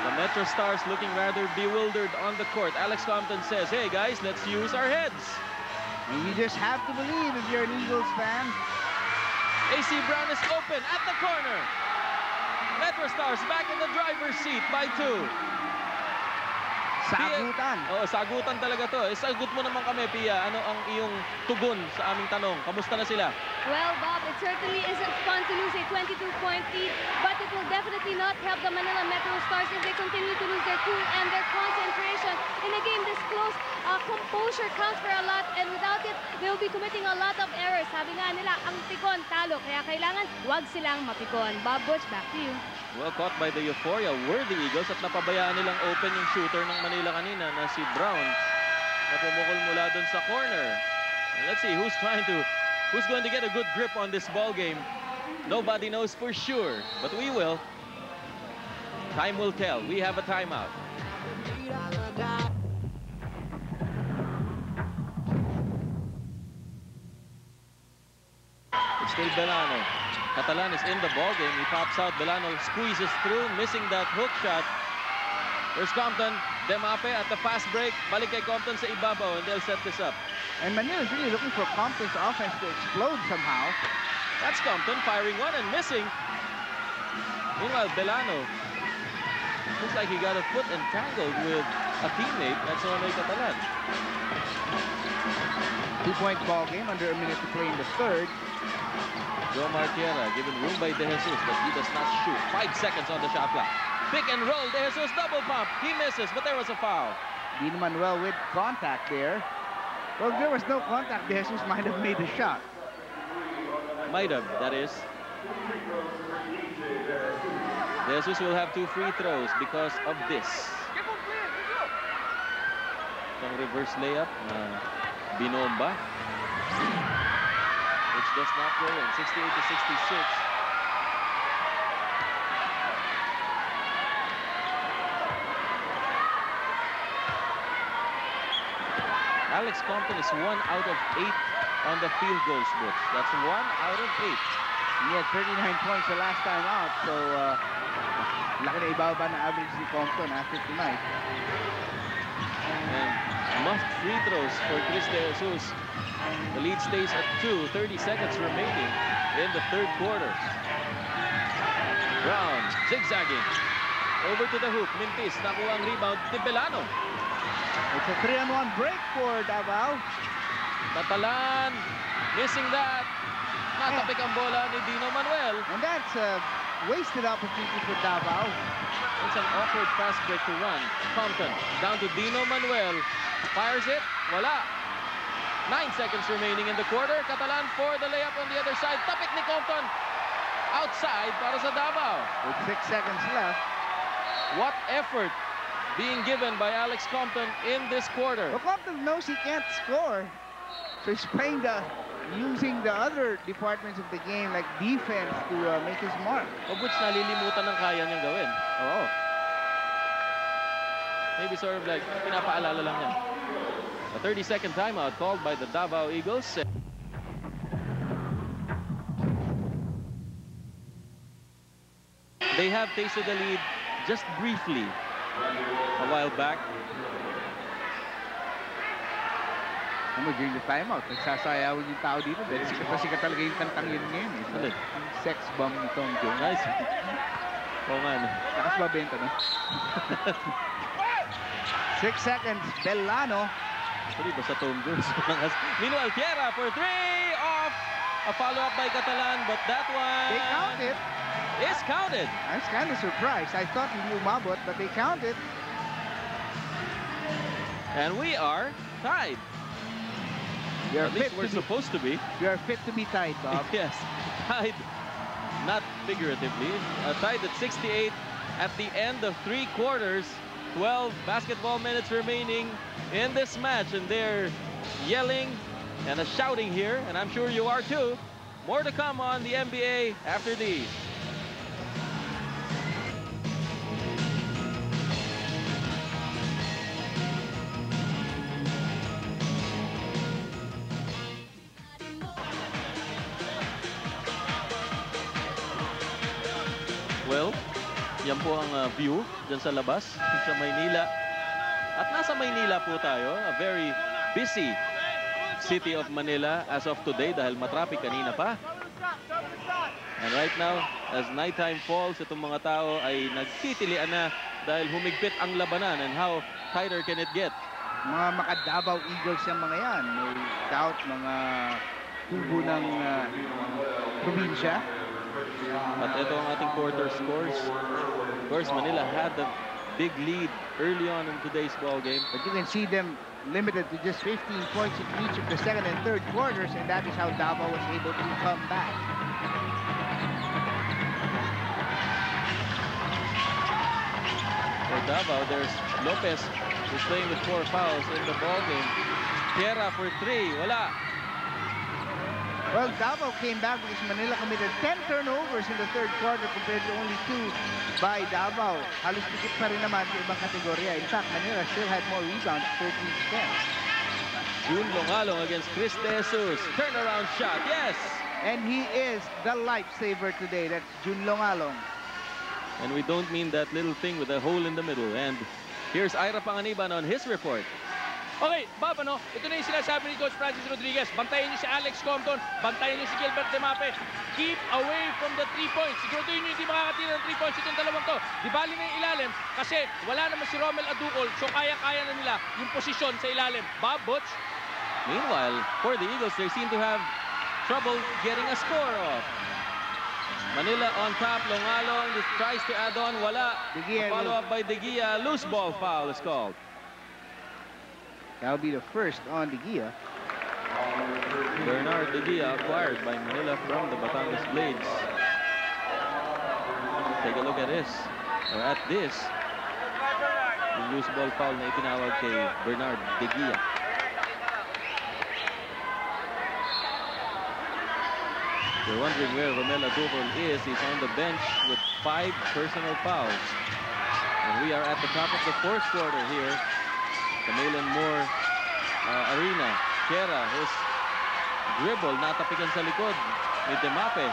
The Metro Stars looking rather bewildered on the court. Alex Compton says, hey guys, let's use our heads. And you just have to believe if you're an Eagles fan. AC Brown is open at the corner. Metro Stars back in the driver's seat by 2. Sagutan. Oh, sagutan talaga to. Sagut mo naman kami, Pia. Ano ang iyong tugon sa aming tanong? Kamusta na sila? Well, Bob, it certainly isn't fun to lose a 22-point lead, but it will definitely not help the Manila Metro Stars if they continue to lose their cool and their concentration. In a game this close, composure counts for a lot, and without it, they will be committing a lot of errors. Sabi nga nila, ang pikon, talo. Kaya kailangan, wag silang mapikon. Bob Butch, back to you. Well, caught by the euphoria were the Eagles at napabayaan nilang open yung shooter ng Manila kanina na si Brown na pumukol mula dun sa corner. And let's see who's going to get a good grip on this ball game. Nobody knows for sure, but we will. Time will tell. We have a timeout. It's still Belano. Catalan is in the ball game. He pops out. Belano squeezes through, missing that hook shot. There's Compton. Demape at the fast break. Balik kay Compton sa ibabaw, and they'll set this up. And Manila is really looking for Compton's offense to explode somehow. That's Compton firing one and missing. Meanwhile, Belano looks like he got a foot entangled with a teammate. That's Nonoy Catalan. 2-point ball game, under a minute to play in the 3rd. Joe Martiera given room by De Jesus, but he does not shoot. 5 seconds on the shot clock. Pick and roll. De Jesus double pump. He misses, but there was a foul. Di naman well with contact there. Well, if there was no contact, De Jesus might have made the shot. Might have, that is. De Jesus will have 2 free throws because of this. Itong reverse layup na binomba, which does not go in. 68-66. Alex Compton is 1 out of 8 on the field goals, Butch. That's 1 out of 8. He had 39 points the last time out, so laki na ibaba na average ni Compton after tonight. And muffed free throws for Chris De Jesus. The lead stays at 2, 30 seconds remaining in the third quarter. Brown zigzagging. Over to the hoop. Mintis nakuha ang rebound. Tibelano. It's a 3-on-1 break for Davao. Catalan missing that. Natapik ang bola ni Dino Manuel. And that's a wasted opportunity for Davao. It's an awkward fast break to run. Compton down to Dino Manuel. Fires it. Wala. 9 seconds remaining in the quarter. Catalan for the layup on the other side. Tapik ni Compton. Outside para sa Davao. With 6 seconds left. What effort being given by Alex Compton in this quarter. Well, Compton knows he can't score. So he's playing using the other departments of the game like defense to make his mark. Of which nalilimutan ng kaya niyang gawin. Oo. Maybe sort of like pinapaalala lang niya. A 30-second timeout called by the Davao Eagles. They have tasted the lead just briefly a while back. During the timeout, nagsasayawin yung tao dito dahil sikat talaga yung kantang yun ngayon. Ano? Sex bomb ni Tom Jones. Nice. Oo nga, no? Lakas ba benta, no? 6 seconds, Bellano. Sorry, basta Tom Jones. Meanwhile, Tierra for 3 off. A follow-up by Catalan, but that one They count it. is counted. I was kind of surprised. I thought he umabot, but they counted. And we are tied. We are At least we're supposed to be. We are fit to be tied, Bob. Yes, tied, not figuratively, tied at 68 at the end of 3 quarters. 12 basketball minutes remaining in this match, and they're yelling and shouting here, and I'm sure you are too. More to come on the NBA after these. Well, yan po ang view dyan sa labas, sa Maynila. At nasa Maynila po tayo, a very busy city of Manila as of today dahil matraffic kanina pa. And right now, as nighttime falls, itong mga tao ay nagtitilian na dahil humigpit ang labanan, and how tighter can it get? Mga Davao Eagles yung mga yan. No doubt, mga tubo ng probinsya. At ito ang ating quarter scores. Of course, Manila had the big lead early on in today's ball game. But you can see them limited to just 15 points in each of the second and third quarters, and that is how Davao was able to come back. For Davao, there's Lopez, who's playing with 4 fouls in the ball game. Tierra for 3, wala. Well, Davao came back because Manila committed 10 turnovers in the third quarter compared to only 2 by Davao. Halos dikit pa rin naman sa ibang kategorya. In fact, Manila still had more rebounds, 13-10. June Longalong against Chris De Jesus. Turnaround shot, yes! And he is the lifesaver today. That's June Longalong. And we don't mean that little thing with a hole in the middle. And here's Ira Panganiban on his report. Okay, Bob, ito na yung sinasabi ni Coach Francis Rodriguez. Bantayan niyo si Alex Compton, bantayan niyo si Gilbert Demape. Keep away from the 3 points. Siguraduhin niyo hindi makakatira ng 3 points itong dalawang to. Di bali na yung ilalim kasi wala naman si Romel Aducol, so kaya-kaya na nila yung posisyon sa ilalim. Bob, Butch? Meanwhile, for the Eagles, they seem to have trouble getting a score off. Manila on top, Longalong tries to add on, wala. Follow up by De Gia, loose ball foul is called. That'll be the first on De Gia. Bernard De Gia acquired by Manila from the Batangas Blades. Take a look at this, or at this. Yung loose ball foul na itinawag kay Bernard De Gia. You're wondering where Romel Aducol is. He's on the bench with 5 personal fouls. And we are at the top of the 4th quarter here. Camillan Moore Arena. Tiera, his dribble, natapikan sa likod ni Demape.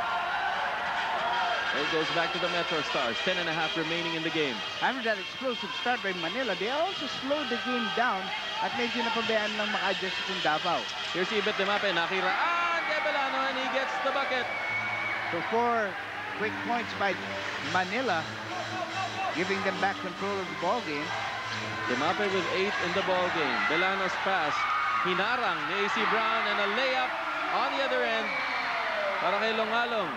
It goes back to the Metro Stars. 10.5 remaining in the game. After that explosive start by Manila, they also slowed the game down at medyo napabayaan lang maka-adjust itong Davao. Here's Ibet Demape. Nakiraan kay Belano and he gets the bucket. So 4 quick points by Manila, giving them back control of the ball game. Demape with 8 in the ball game. Belano's pass. Hinarang ni AC Brown and a layup on the other end para kay Longalong.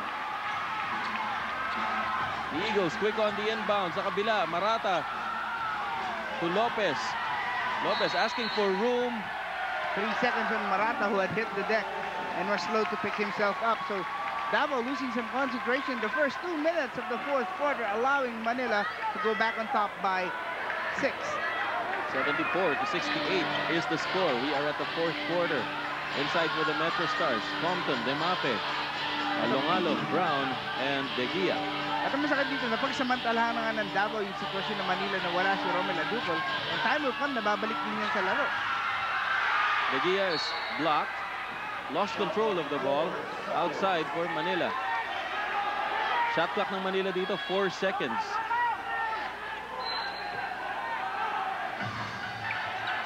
The Eagles quick on the inbound sa kabila. Marata to Lopez. Lopez asking for room. 3 seconds on Marata, who had hit the deck and was slow to pick himself up. So Davao losing some concentration the first 2 minutes of the fourth quarter, allowing Manila to go back on top by 6. 74-68 is the score. We are at the fourth quarter. Inside for the Metro Stars. Compton, Demape, Longalong, Brown, and De Gia. At ang masakit dito, napagsamantalahan nga ng Davao yung sitwasyon ng Manila na wala si Romel Aducol. And time will come na babalik din yan sa laro. De Gia is blocked. Lost control of the ball. Outside for Manila. Shot clock ng Manila dito, 4 seconds.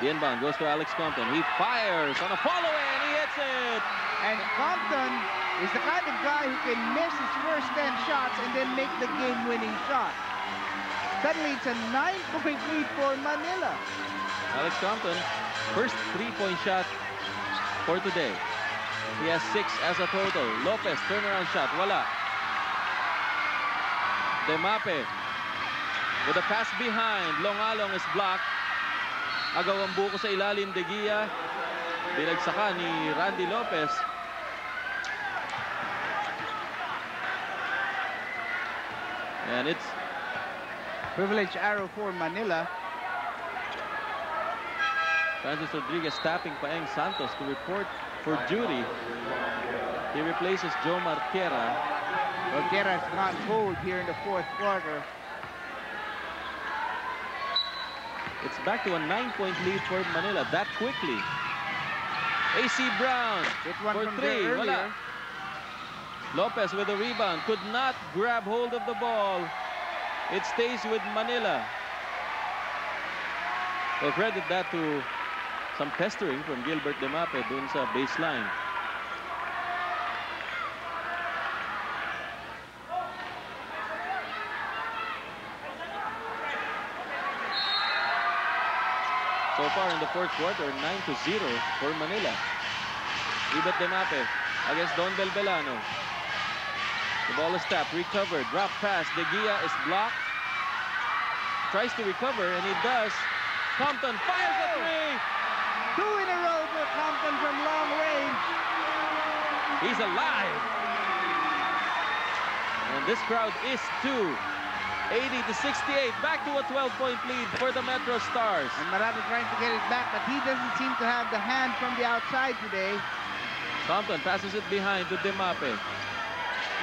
The inbound goes to Alex Compton. He fires on a follow-in and he hits it. And Compton is the kind of guy who can miss his first 10 shots and then make the game-winning shot. Suddenly, it's a 9-point lead for Manila. Alex Compton, first 3-point shot for today. He has 6 as a total. Lopez, turnaround shot, wala. Demape with a pass behind. Longalong is blocked. Agawang buko sa ilalim, De Gia. Binagsaka ni Randy Lopez. And it's privilege arrow for Manila. Francis Rodriguez tapping Paeng Santos to report for duty. He replaces Joe Marquera. Marquera has gone cold here in the fourth quarter. It's back to a 9-point lead for Manila that quickly. AC Brown for 3. Wala. Lopez with a rebound. Could not grab hold of the ball. It stays with Manila. Well, credit that to some pestering from Gilbert Demape dun sa baseline. So far in the fourth quarter, 9-0 for Manila. Ibet Demape against Don Belbelano. The ball is tapped, recovered, drop pass. De Gia is blocked. Tries to recover, and he does. Compton fires a 3. 2 in a row for Compton from long range. He's alive. And this crowd is too. 80-68, back to a 12-point lead for the Metro Stars. And Marata trying to get it back, but he doesn't seem to have the hand from the outside today. Compton passes it behind to Demape.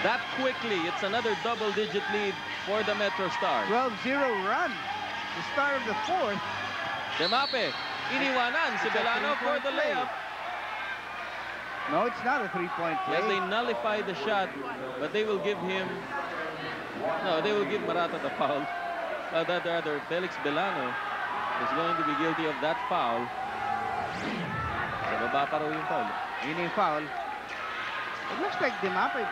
That quickly, it's another double-digit lead for the Metro Stars. 12-0 run. The start of the fourth. Demape, iniwanan si Belano for the layup. No, it's not a 3-point play. Yes, they nullify the shot, but they will give him... No, they will give Marata the foul. That rather, Felix Belano is going to be guilty of that foul. Sa baba pa raw yung foul. Yun yung foul. It looks like Demape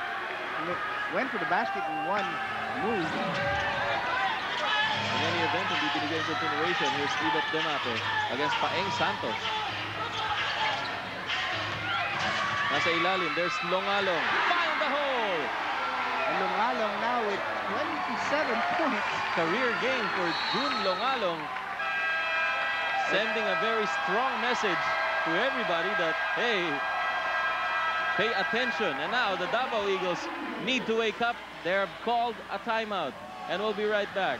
went for the basket in one move. In any event, hindi binigay ng continuation. Here's Ibet Demape against Paeng Santos. Nasa ilalim, there's Longalong. Find the hole! And Longalong now with 27 points. Career game for June Longalong. Sending a very strong message to everybody that, hey, pay attention. And now the Davao Eagles need to wake up. They're called a timeout. And we'll be right back.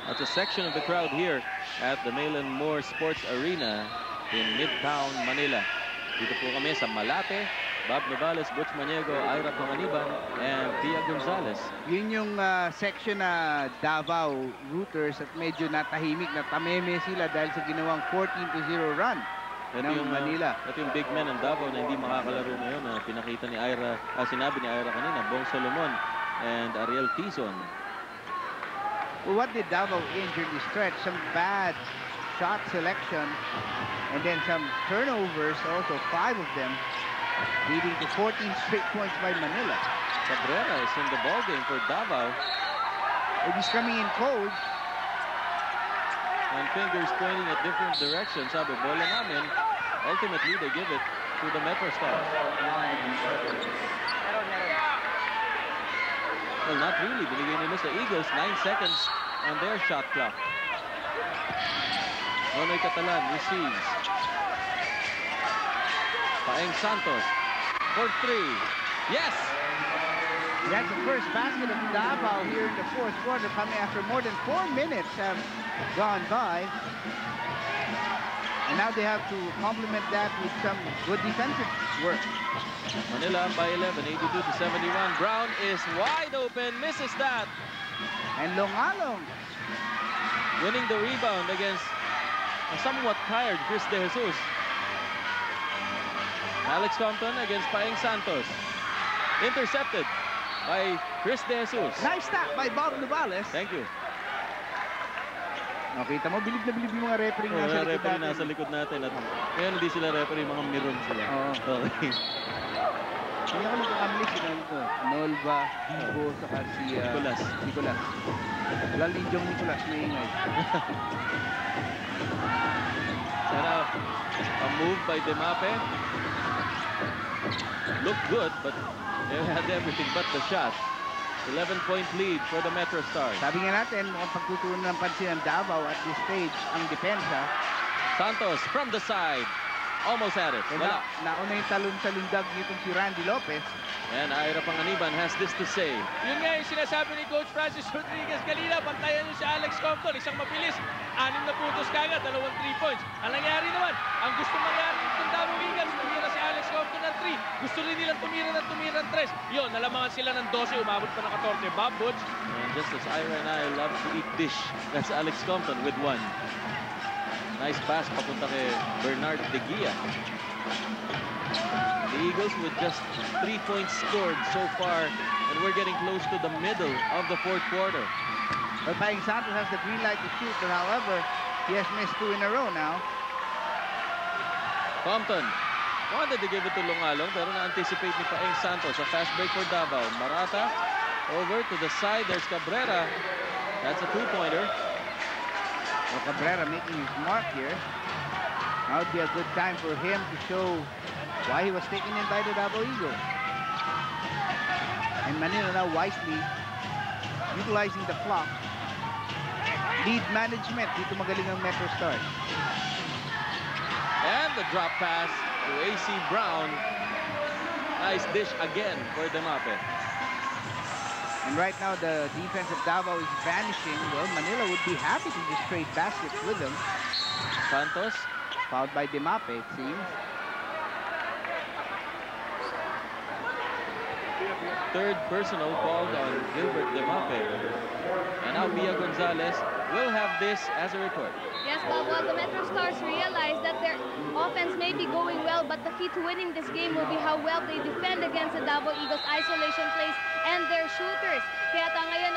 That's a section of the crowd here at the Malin Moore Sports Arena in Midtown, Manila. Dito po kami sa Malate Bob Navales, Butch Maniego, Ira Panganiban, and Pia Gonzalez. Yun yung section na Davao Rooters at medyo natahimik, natameme sila dahil sa ginawang 14-0 run ng Manila. Ito yung big men ng Davao na hindi makakalaro ngayon na pinakita ni Ira, sinabi ni Ira kanina, Bong Solomon and Ariel Tizon. Well, what did Davao injure the stretch? Some bad shot selection and then some turnovers, also 5 of them, leading to 14 straight points by Manila. Cabrera is in the ballgame for Davao. It is coming in cold. And fingers pointing at different directions. Sabi, bola namin. Ultimately, they give it to the Metro Stars. Well, not really. Binigay nila sa Eagles 9 seconds on their shot clock. Nonoy Catalan receives. Paeng Santos for 3. Yes! That's the first basket of Davao here in the fourth quarter, coming after more than 4 minutes have gone by. And now they have to complement that with some good defensive work. Manila by 11, 82-71. Brown is wide open, misses that. And Longalong Winning the rebound against a somewhat tired Chris De Jesus. Alex Compton against Paeng Santos. Intercepted by Chris De Jesus. Nice stop by Bob Navales. Thank you. Nakita mo, bilib na bilib yung mga referee nasa likod natin. At ngayon hindi sila referee, mga miron sila. Okay. Hindi ako nagkakamali sila ito. Nolva, Ibo, saka si Nicolas. Lalinjong Nicolas na ingay. Sana a move by Demape. Looked good, but they had everything but the shot. 11-point lead for the Metro Stars. Sabi nga natin, mukhang pagtutunan ng pansin ng Davao at this stage ang depensa. Santos from the side. Almost had it. Wala. Nauna yung talon sa lundag nitong si Randy Lopez. And Ira Panganiban has this to say. Yun nga yung sinasabi ni Coach Francis Rodriguez kanina. Pantayan niyo si Alex Compton. Isang mabilis. 6 na puntos kagad. 2 3 points. Ang nangyari naman, ang gusto mangyari ng Davao Eagles, tumira si Alex Compton ng 3. Gusto rin nilang tumira ng 3. Yun, nalamangan sila ng 12. Umabot pa ng 14. Bob Butch. And just as Ira and I love to eat dish, that's Alex Compton with 1. Nice pass papunta kay Bernard De Gia. The Eagles with just 3 points scored so far, and we're getting close to the middle of the fourth quarter. But Paeng Santos has the green light to shoot, but however, he has missed 2 in a row now. Compton wanted to give it to Longalong, pero na-anticipate ni Paeng Santos. A fast break for Davao. Marata over to the side. There's Cabrera. That's a 2-pointer. So Cabrera making his mark here. Now would be a good time for him to show why he was taken in by the Davao Eagles. And Manila now wisely utilizing the clock. Lead management. Dito magaling ang Metro Stars. And the drop pass to AC Brown. Nice dish again for Demape. And right now, the defense of Davao is vanishing. Well, Manila would be happy to just trade baskets with them. Santos. Fouled by Demape, it seems. Third personal called on Gilbert Demape. And now Pia Gonzalez will have this as a report. Yes, Bob, well, the Metro Stars realize that their offense may be going well, but the key to winning this game will be how well they defend against the Davao Eagles' isolation plays and their shooters. Kaya ngayon,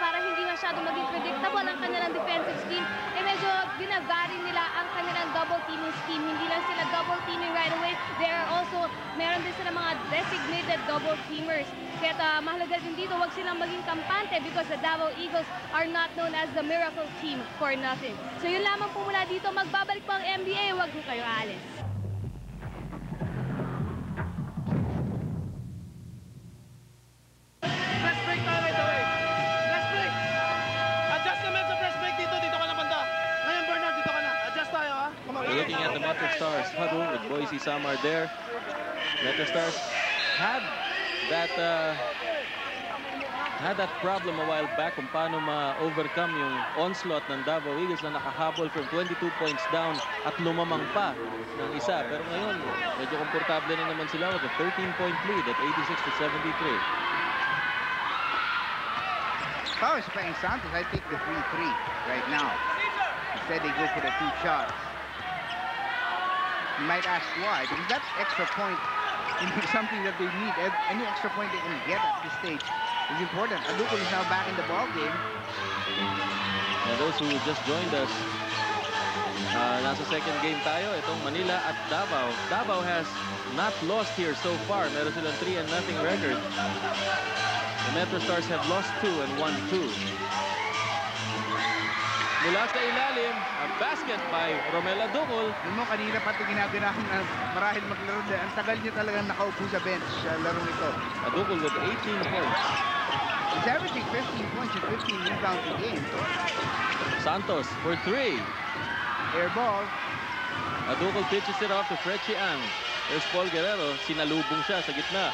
para hindi masyado maging predictable ang kanilang defensive scheme, medyo binavary nila ang kanilang double teaming scheme. Hindi lang sila double teaming right away. Meron din sila mga designated double teamers. Kaya mahalaga din dito, wag silang maging kampante because the Davao Eagles are not known as the miracle team for nothing. So yun lamang po mula dito. Magbabalik po ang NBA. Wag po kayo aalis. Press break tayo right away. Press break. Adjust naman sa press break dito. Dito ka na banda. Ngayon, Bernard, dito ka na. Adjust tayo, ha? We're looking at the Metro Stars huddle with Boise Samar there. Metro Stars had that had that problem a while back kung paano ma-overcome yung onslaught ng Davao Eagles na nakahabol from 22 points down at lumamang pa ng isa. Pero ngayon, medyo komportable na naman sila with a 13-point lead at 86-73. If I was playing Santos, I'd take the 3-3 right now. Instead, they go for the 2 shots. You might ask why, because that extra point is something that they need. Any extra point they can get at this stage is important. Aducol is now back in the ball game. And those who just joined us, nasa second game tayo. Itong Manila at Davao. Davao has not lost here so far. Meron silang 3-0 record. The Metro Stars have lost 2 and won 2. Mula sa ilalim, ang basket by Romel Aducol. Alam mo, kanina pati ginaganahan na marahil maglaro. Ang tagal niya talagang nakaupo sa bench sa larong ito. Aducol with 18 points. He's averaging 15 points and 15 rebounds a game. Santos for 3. Air ball. Aducol pitches it off to Frechy Ang. There's Paul Guerrero. Sinalubong siya sa gitna.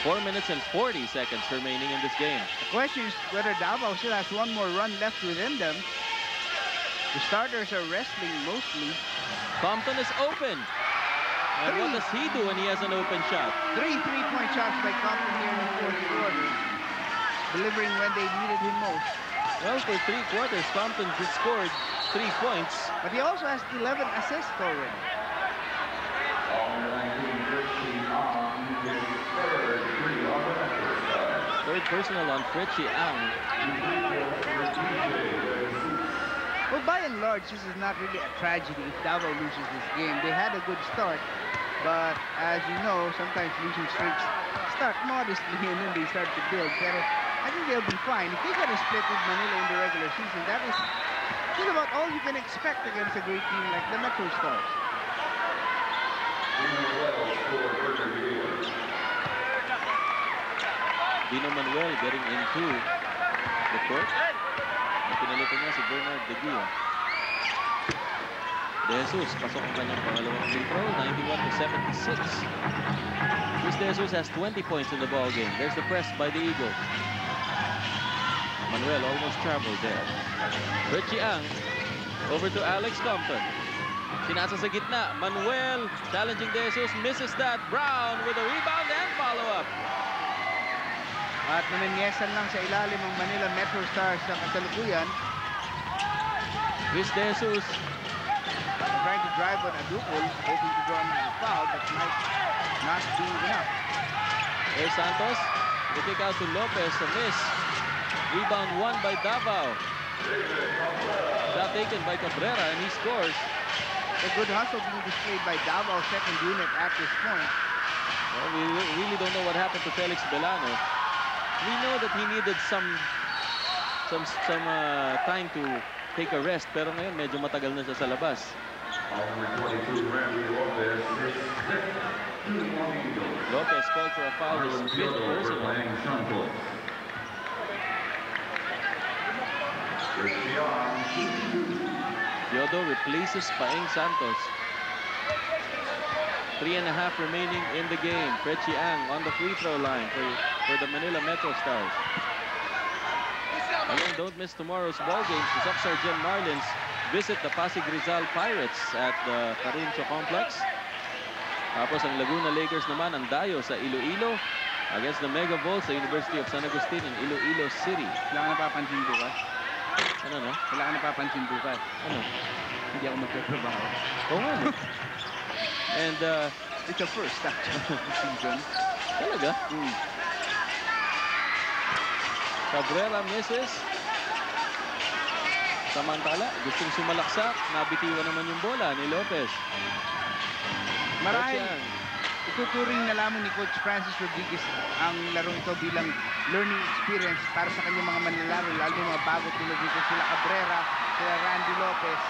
4 minutes and 40 seconds remaining in this game. The question is whether Davao still has one more run left within them. The starters are wrestling mostly. Compton is open. And what does he do when he has an open shot? 3 3-point shots by Compton here in the fourth quarter. Delivering when they needed him most. Well, for 3 quarters, Compton just scored 3 points. But he also has 11 assists already. Third personal on Frechy Ang. Well, by and large, this is not really a tragedy if Davao loses this game. They had a good start, but as you know, sometimes losing streaks start modestly and then they start to build. Pero I think they'll be fine. If they get a split with Manila in the regular season, that is just about all you can expect against a great team like the Metro Stars. Dino Manuel getting into the court. At pinalitan niya si Bernard De Guia. De Jesus, pasok ang kanyang pangalawang free throw, 91-76. Chris De Jesus has 20 points in the ball game. There's the press by the Eagles. Manuel almost traveled there. Frechy Ang over to Alex Compton. Pinasa sa gitna. Manuel challenging De Jesus, misses that. Brown with a rebound and follow-up. At nananyesan lang sa ilalim ang Manila Metro Stars sa kasalukuyan. Chris De Jesus Trying to drive on Aducol, hoping to draw him a foul, but might not be enough. There's Santos. The kick out to Lopez, a miss. Rebound won by Davao. Shot taken by Cabrera, and he scores. A good hustle being displayed by Davao's second unit at this point. Well, we really don't know what happened to Felix Belano. We know that he needed some time to take a rest, pero ngayon medyo matagal na siya sa labas. Lopez called for a foul, his fifth personal. Yodo replaces Paeng Santos. 3.5 remaining in the game. Frechy Ang on the free throw line for the Manila Metro Stars. Again, don't miss tomorrow's ball games. The Sub-Sergeant Marlins visit the Pasig Rizal Pirates at the Carincho Complex. Tapos ang Laguna Lakers naman ang dayo sa Iloilo against the Mega Bulls sa University of San Agustin in Iloilo City. Wala ka napapansin bukas. Ano no? Wala ka napapansin bukas. Ano? Hindi ako magtatrabaho. Oo nga. And it's the first actually of the season. Talaga? Cabrera misses. Samantala, gustong sumalaksak. Nabitiwan naman yung bola ni Lopez. Marahil, ituturing na lamang ni Coach Francis Rodriguez ang larong ito bilang learning experience para sa kanyang mga manlalaro, lalo yung mga bago tulad dito sila Cabrera, sila Randy Lopez,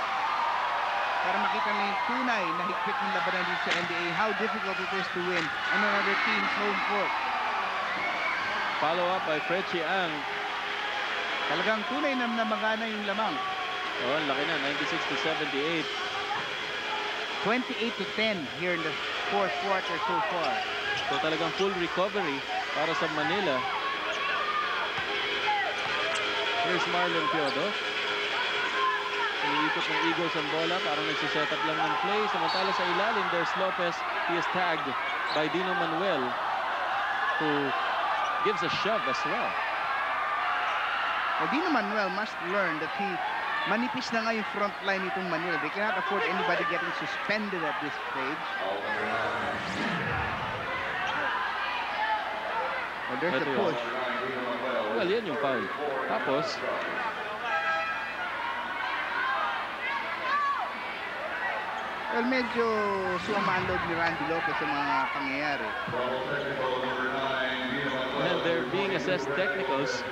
para makita nila yung tunay na higpit ng labanan dito sa NBA, how difficult it is to win on another team's home court. Follow up by Frechy Ang. Talagang tunay na namagana yung lamang. Oh, laki na, 96-78. 28-10 here in the fourth quarter so far. So talagang full recovery para sa Manila. Here's Marlon Piodo. Iniikot ng Eagles ang bola. Parang nagsiset up lang ng play. Samantala sa ilalim, there's Lopez. He is tagged by Dino Manuel, who gives a shove as well. Dino Manuel must learn that manipis na nga yung front line itong Manila. They cannot afford anybody getting suspended at this stage. Oh, there's a push. Well, yan yung foul. Tapos, well, medyo sumamanlog ni Randy Lopez sa mga pangyayari. and they're being assessed technicals.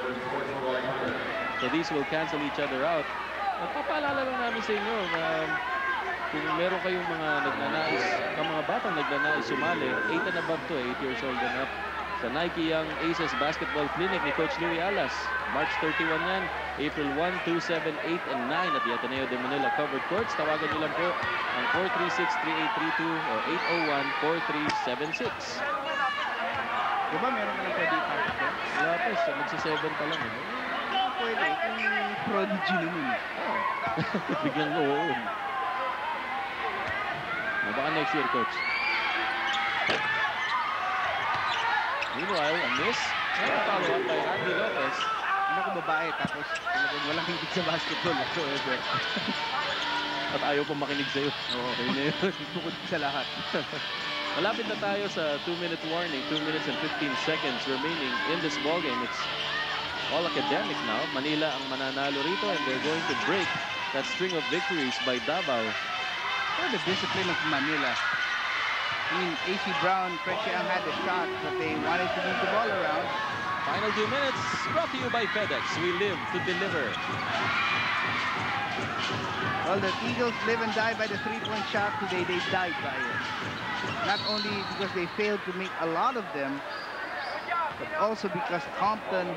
So these will cancel each other out. At papaalala lang namin sa inyo na kung meron kayong mga nagnanais, mga batang nagnanais sumali, 8 and above to, 8 years old and up, sa Nike Young Aces Basketball Clinic ni Coach Louie Alas. March 31 yan, April 1, 2, 7, 8, and 9 at the Ateneo de Manila Covered Courts. Tawagan nyo lang po ang 436-3832 o 801-4376. Diba meron ka lang pwede ipasok yan? Wala pa, magsi-7 pa lang. Eh. Pwede, kung prodigy naman. Oh. Biglang noon. Baka next year, Coach. Meanwhile, a miss. And a follow-up by Randy Lopez. Ako babae, tapos walang higit sa basketball whatsoever. At ayaw pong makinig sa'yo. Oo, okay na yun. Bukod sa lahat. Malapit na tayo sa 2-minute warning. 2 minutes and 15 seconds remaining in this ballgame. It's all academic now. Manila ang mananalo rito and they're going to break that string of victories by Davao. For the discipline of Manila. I mean, AC Brown, Fred Chiang had a shot, but they wanted to move the ball around. Final 2 minutes brought to you by FedEx. We live to deliver. Well, the Eagles live and die by the three-point shot today. They died by it. Not only because they failed to make a lot of them, but also because Compton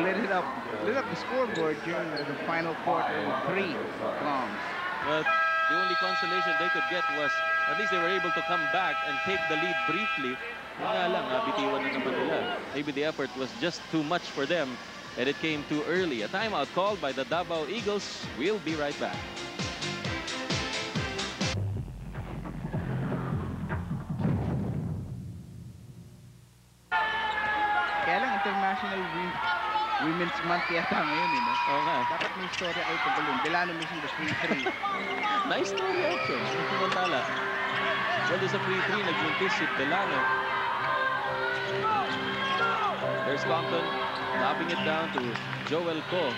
lit up the scoreboard during the final quarter with 3 bombs. But the only consolation they could get was at least they were able to come back and take the lead briefly. Nga lang, bitiwan na naman nila. Maybe the effort was just too much for them and it came too early. A timeout called by the Davao Eagles. We'll be right back. Kaya lang International Women's Month yata ngayon, eh, no? Oo nga. Dapat may story out tungkol yun. Delano missing the free throw. Nice story out yun. Samantala. Well, there's a free 3. Nag-mintis si Delano. There's Compton lobbing it down to Joel Co.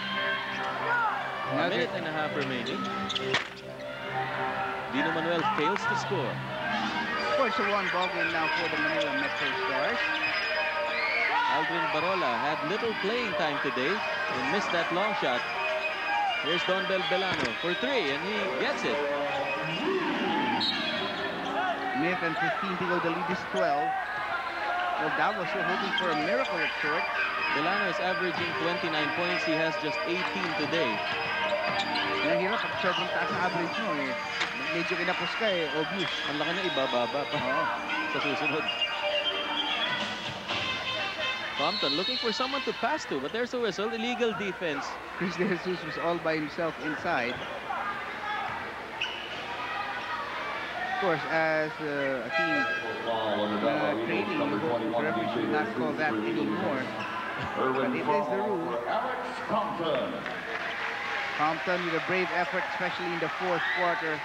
A minute and a half remaining. Dino Manuel fails to score. Of course, a one ball game now for the Manila Metro Stars. Aldrin Barola had little playing time today and missed that long shot. Here's Don Belbelano for 3 and he gets it. Minute and 15 to go. The lead is 12. Well, Davao still hoping for a miracle at short. Belano is averaging 29 points. He has just 18 today. Nahirap pag sobrang taas na average mo eh. Medyo kinapos ka eh, obvious. Ang laki na ibababa pa sa susunod. Compton looking for someone to pass to, but there's a whistle. Illegal defense. Chris De Jesus was all by himself inside. Of course, as a team training, the referee should not call that anymore. But it is the rule. Compton with a brave effort, especially in the fourth quarter.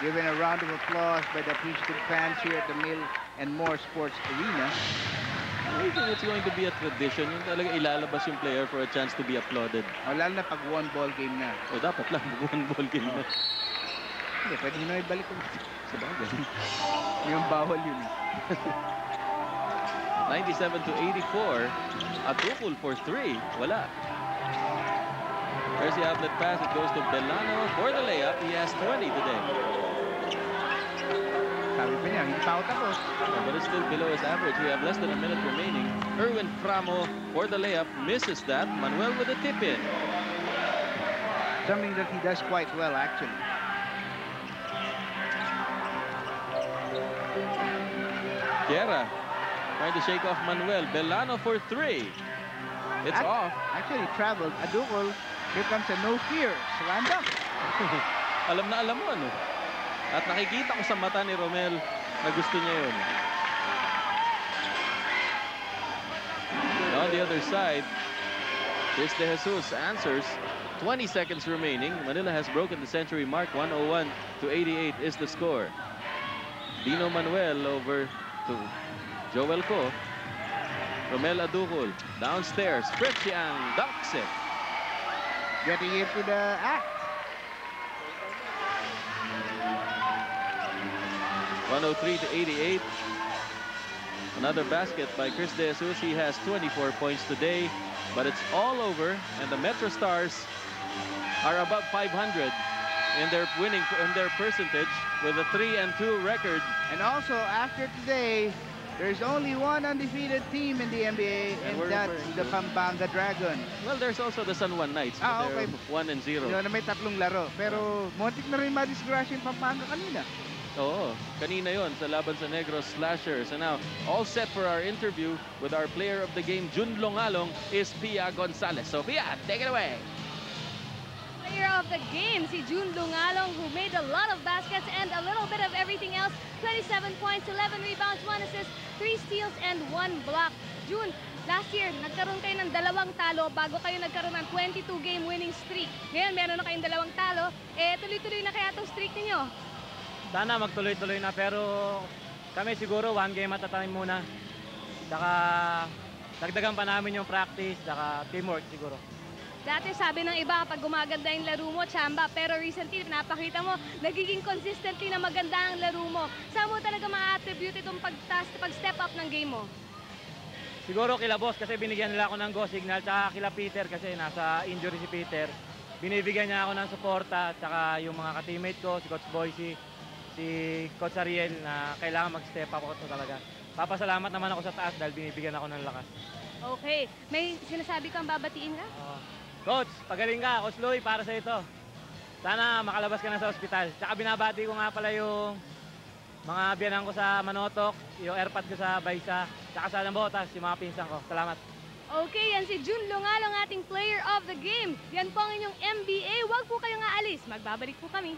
Given a round of applause by the appreciative fans here at the Mill and More Sports Arena. I think it's going to be a tradition. Yung talaga ilalabas yung player for a chance to be applauded. Lalo na pag one ball game na. O dapat lang, one ball game na. Hindi, pwede nyo ibalik ko. Sa bagay. Yung bawal yun. 97 to 84. Atukul for 3. Wala. There's the outlet pass. It goes to Belano for the layup. He has 20 today. Sabi pa niya, hindi pa ako tapos. But it's still below his average. We have less than a minute remaining. Erwin Framo for the layup. Misses that. Manuel with a tip in. Something that he does quite well, actually. Guerra trying to shake off Manuel. Belano for 3. It's off. Actually traveled. Adukol, here comes a no fear. Slam dunk. Alam na alam mo, ano? At nakikita ko sa mata ni Romel na gusto niya yun. On the other side, Chris De Jesus answers. 20 seconds remaining. Manila has broken the century mark. 101-88 is the score. Dino Manuel over to Joel Ko. Romel Adukol downstairs. Fritz Yang dunks it. Getting into the act. 103-88. Another basket by Chris De Jesus. He has 24 points today, but it's all over, and the Metro Stars are above 500 in their percentage with a 3-2 record. And also, after today, there's only one undefeated team in the NBA, and that's the Pampanga Dragons. Well, there's also the San Juan Knights, but they're 1-0. Yun, na may tatlong laro. Pero, muntik na rin madisgrasya yung Pampanga kanina. Oo, kanina yon sa laban sa Negros Slashers. And now, all set for our interview with our player of the game, Jun Longalong, is Pia Gonzalez. So, Pia, take it away. Player of the game, si Jun Longalong, who made a lot of baskets and a little bit of everything else. 27 points, 11 rebounds, 1 assist, 3 steals, and 1 block. Jun, last year, nagkaroon kayo ng 2 talo bago kayo nagkaroon ng 22-game winning streak. Ngayon, meron na kayong 2 talo. Tuloy-tuloy na kaya itong streak ninyo? Sana magtuloy-tuloy na, pero kami siguro 1 game at a time muna. Saka dagdagan pa namin yung practice, saka teamwork siguro. Dati sabi ng iba, pag gumaganda yung laro mo, tsamba. Pero recently, napakita mo, nagiging consistently na maganda ang laro mo. Saan mo talaga ma-attribute itong pag-step up ng game mo? Siguro kila boss kasi binigyan nila ako ng go signal, tsaka kila Peter kasi nasa injury si Peter. Binibigyan niya ako ng suporta, tsaka yung mga ka-teammate ko, si Coach Boyce, si Coach Ariel, na kailangan mag-step up ako talaga. Papasalamat naman ako sa taas dahil binibigyan ako ng lakas. Okay. May sinasabi kang babatiin ka? Coach, pagaling ka. Coach Louie, para sa ito. Sana makalabas ka na sa ospital. Tsaka binabati ko nga pala yung mga biyanan ko sa Manotok, yung airpad ko sa Baysa, tsaka sa Lambotas, yung mga pinsan ko. Salamat. Okay, yan si Jun Longalong, ating player of the game. Yan po ang inyong NBA. Huwag po kayong aalis. Magbabalik po kami.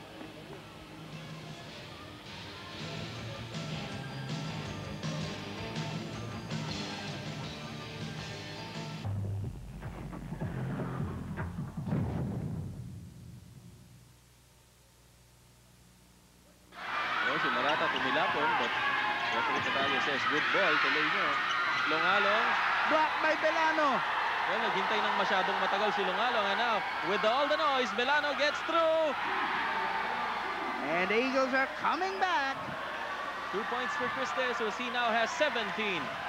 Si Marata tumilapon, but referee Tatalio says, good ball, tuloy nyo. Longalong. Blocked by Belano. Well, naghintay ng masyadong matagal si Longalong, and now, with all the noise, Belano gets through. And the Eagles are coming back. 2 points for Chris De Jesus. He now has 17.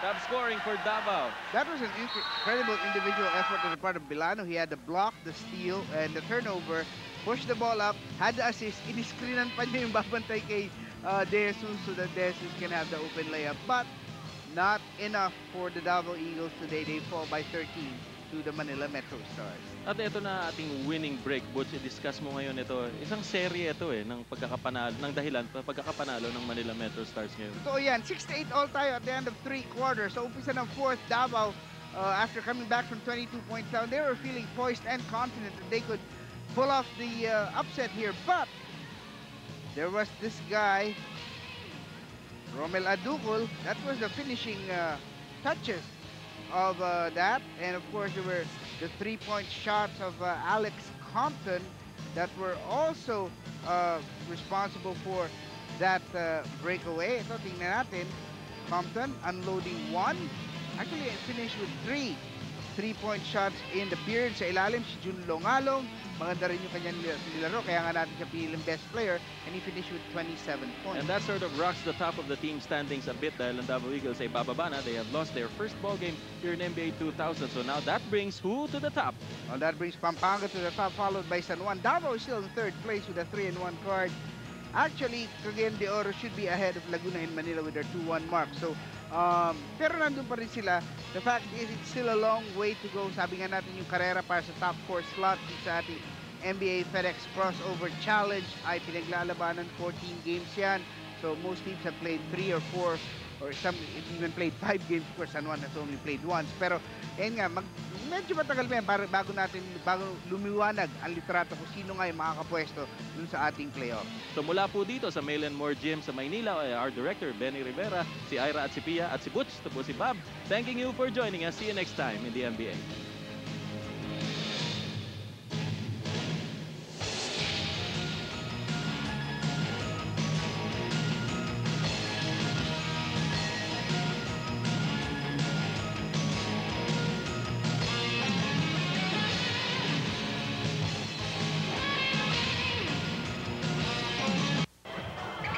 Top scoring for Davao. That was an incredible individual effort on the part of Belano. He had the block, the steal, and the turnover. Pushed the ball up, had the assist. Iniskrinan pa niya yung babantay kay De Jesus so that De Jesus can have the open layup. But not enough for the Davao Eagles today. They fall by 13 to the Manila Metro Stars. At ito na ating winning break, Butch. I-discuss mo ngayon ito. Isang serye ito ng pagkakapanalo, ng dahilan pagkakapanalo ng Manila Metro Stars ngayon. So yan, 6-8 all tayo at the end of 3 quarters. So umpisa ng 4th, Davao, after coming back from 22 points down, they were feeling poised and confident that they could pull off the upset here. But there was this guy, Romel Adukol. That was the finishing touches of that. And of course, there were the 3-point shots of Alex Compton that were also responsible for that breakaway. Ito, tingnan natin. Compton unloading 1. Actually, finished with 3 3-point shots in the period. Sa ilalim, si Jun Longalong. Maganda rin yung kanyang nilaro. Kaya nga natin siya piniling best player. And he finished with 27 points. And that sort of rocks the top of the team standings a bit dahil ang Davao Eagles ay bababa na. They have lost their first ball game here in NBA 2000. So now that brings who to the top? Well, that brings Pampanga to the top, followed by San Juan. Davao is still in 3rd place with a 3-1 card. Actually, Cagayan de Oro should be ahead of Laguna and Manila with their 2-1 mark. So, pero nandun pa rin sila. The fact is, it's still a long way to go. Sabi nga natin yung karera para sa top 4 slot sa ating NBA FedEx Crossover Challenge ay pinaglalabanan 14 games yan. So, most teams have played 3 or 4 or some even played 5 games. Of course, San Juan has only played once. Pero, ayun nga, medyo matagal pa yan bago lumiwanag ang litrato kung sino nga yung makakapwesto dun sa ating playoff. So mula po dito sa Mail and More Gym sa Maynila, our director, Benny Rivera, si Ira at si Pia at si Butch, ito po si Bob. Thanking you for joining us. See you next time in the NBA.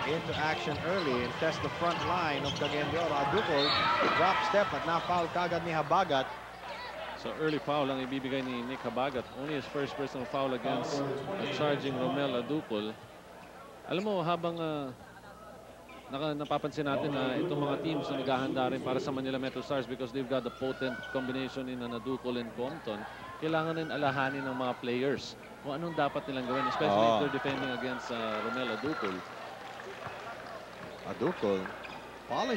Into action early and test the front line of Cagayan de Oro. Aducol, drop step at na-foul kagad ni Habagat. So early foul ang ibibigay ni Nick Habagat. Only his first personal foul against charging Romel Aducol. Alam mo, habang napapansin natin na itong mga teams na naghahanda rin para sa Manila Metro Stars because they've got the potent combination in Aducol and Compton, kailangan rin alahanin ng mga players kung anong dapat nilang gawin, especially if they're defending against Romel Aducol. Aducol, polish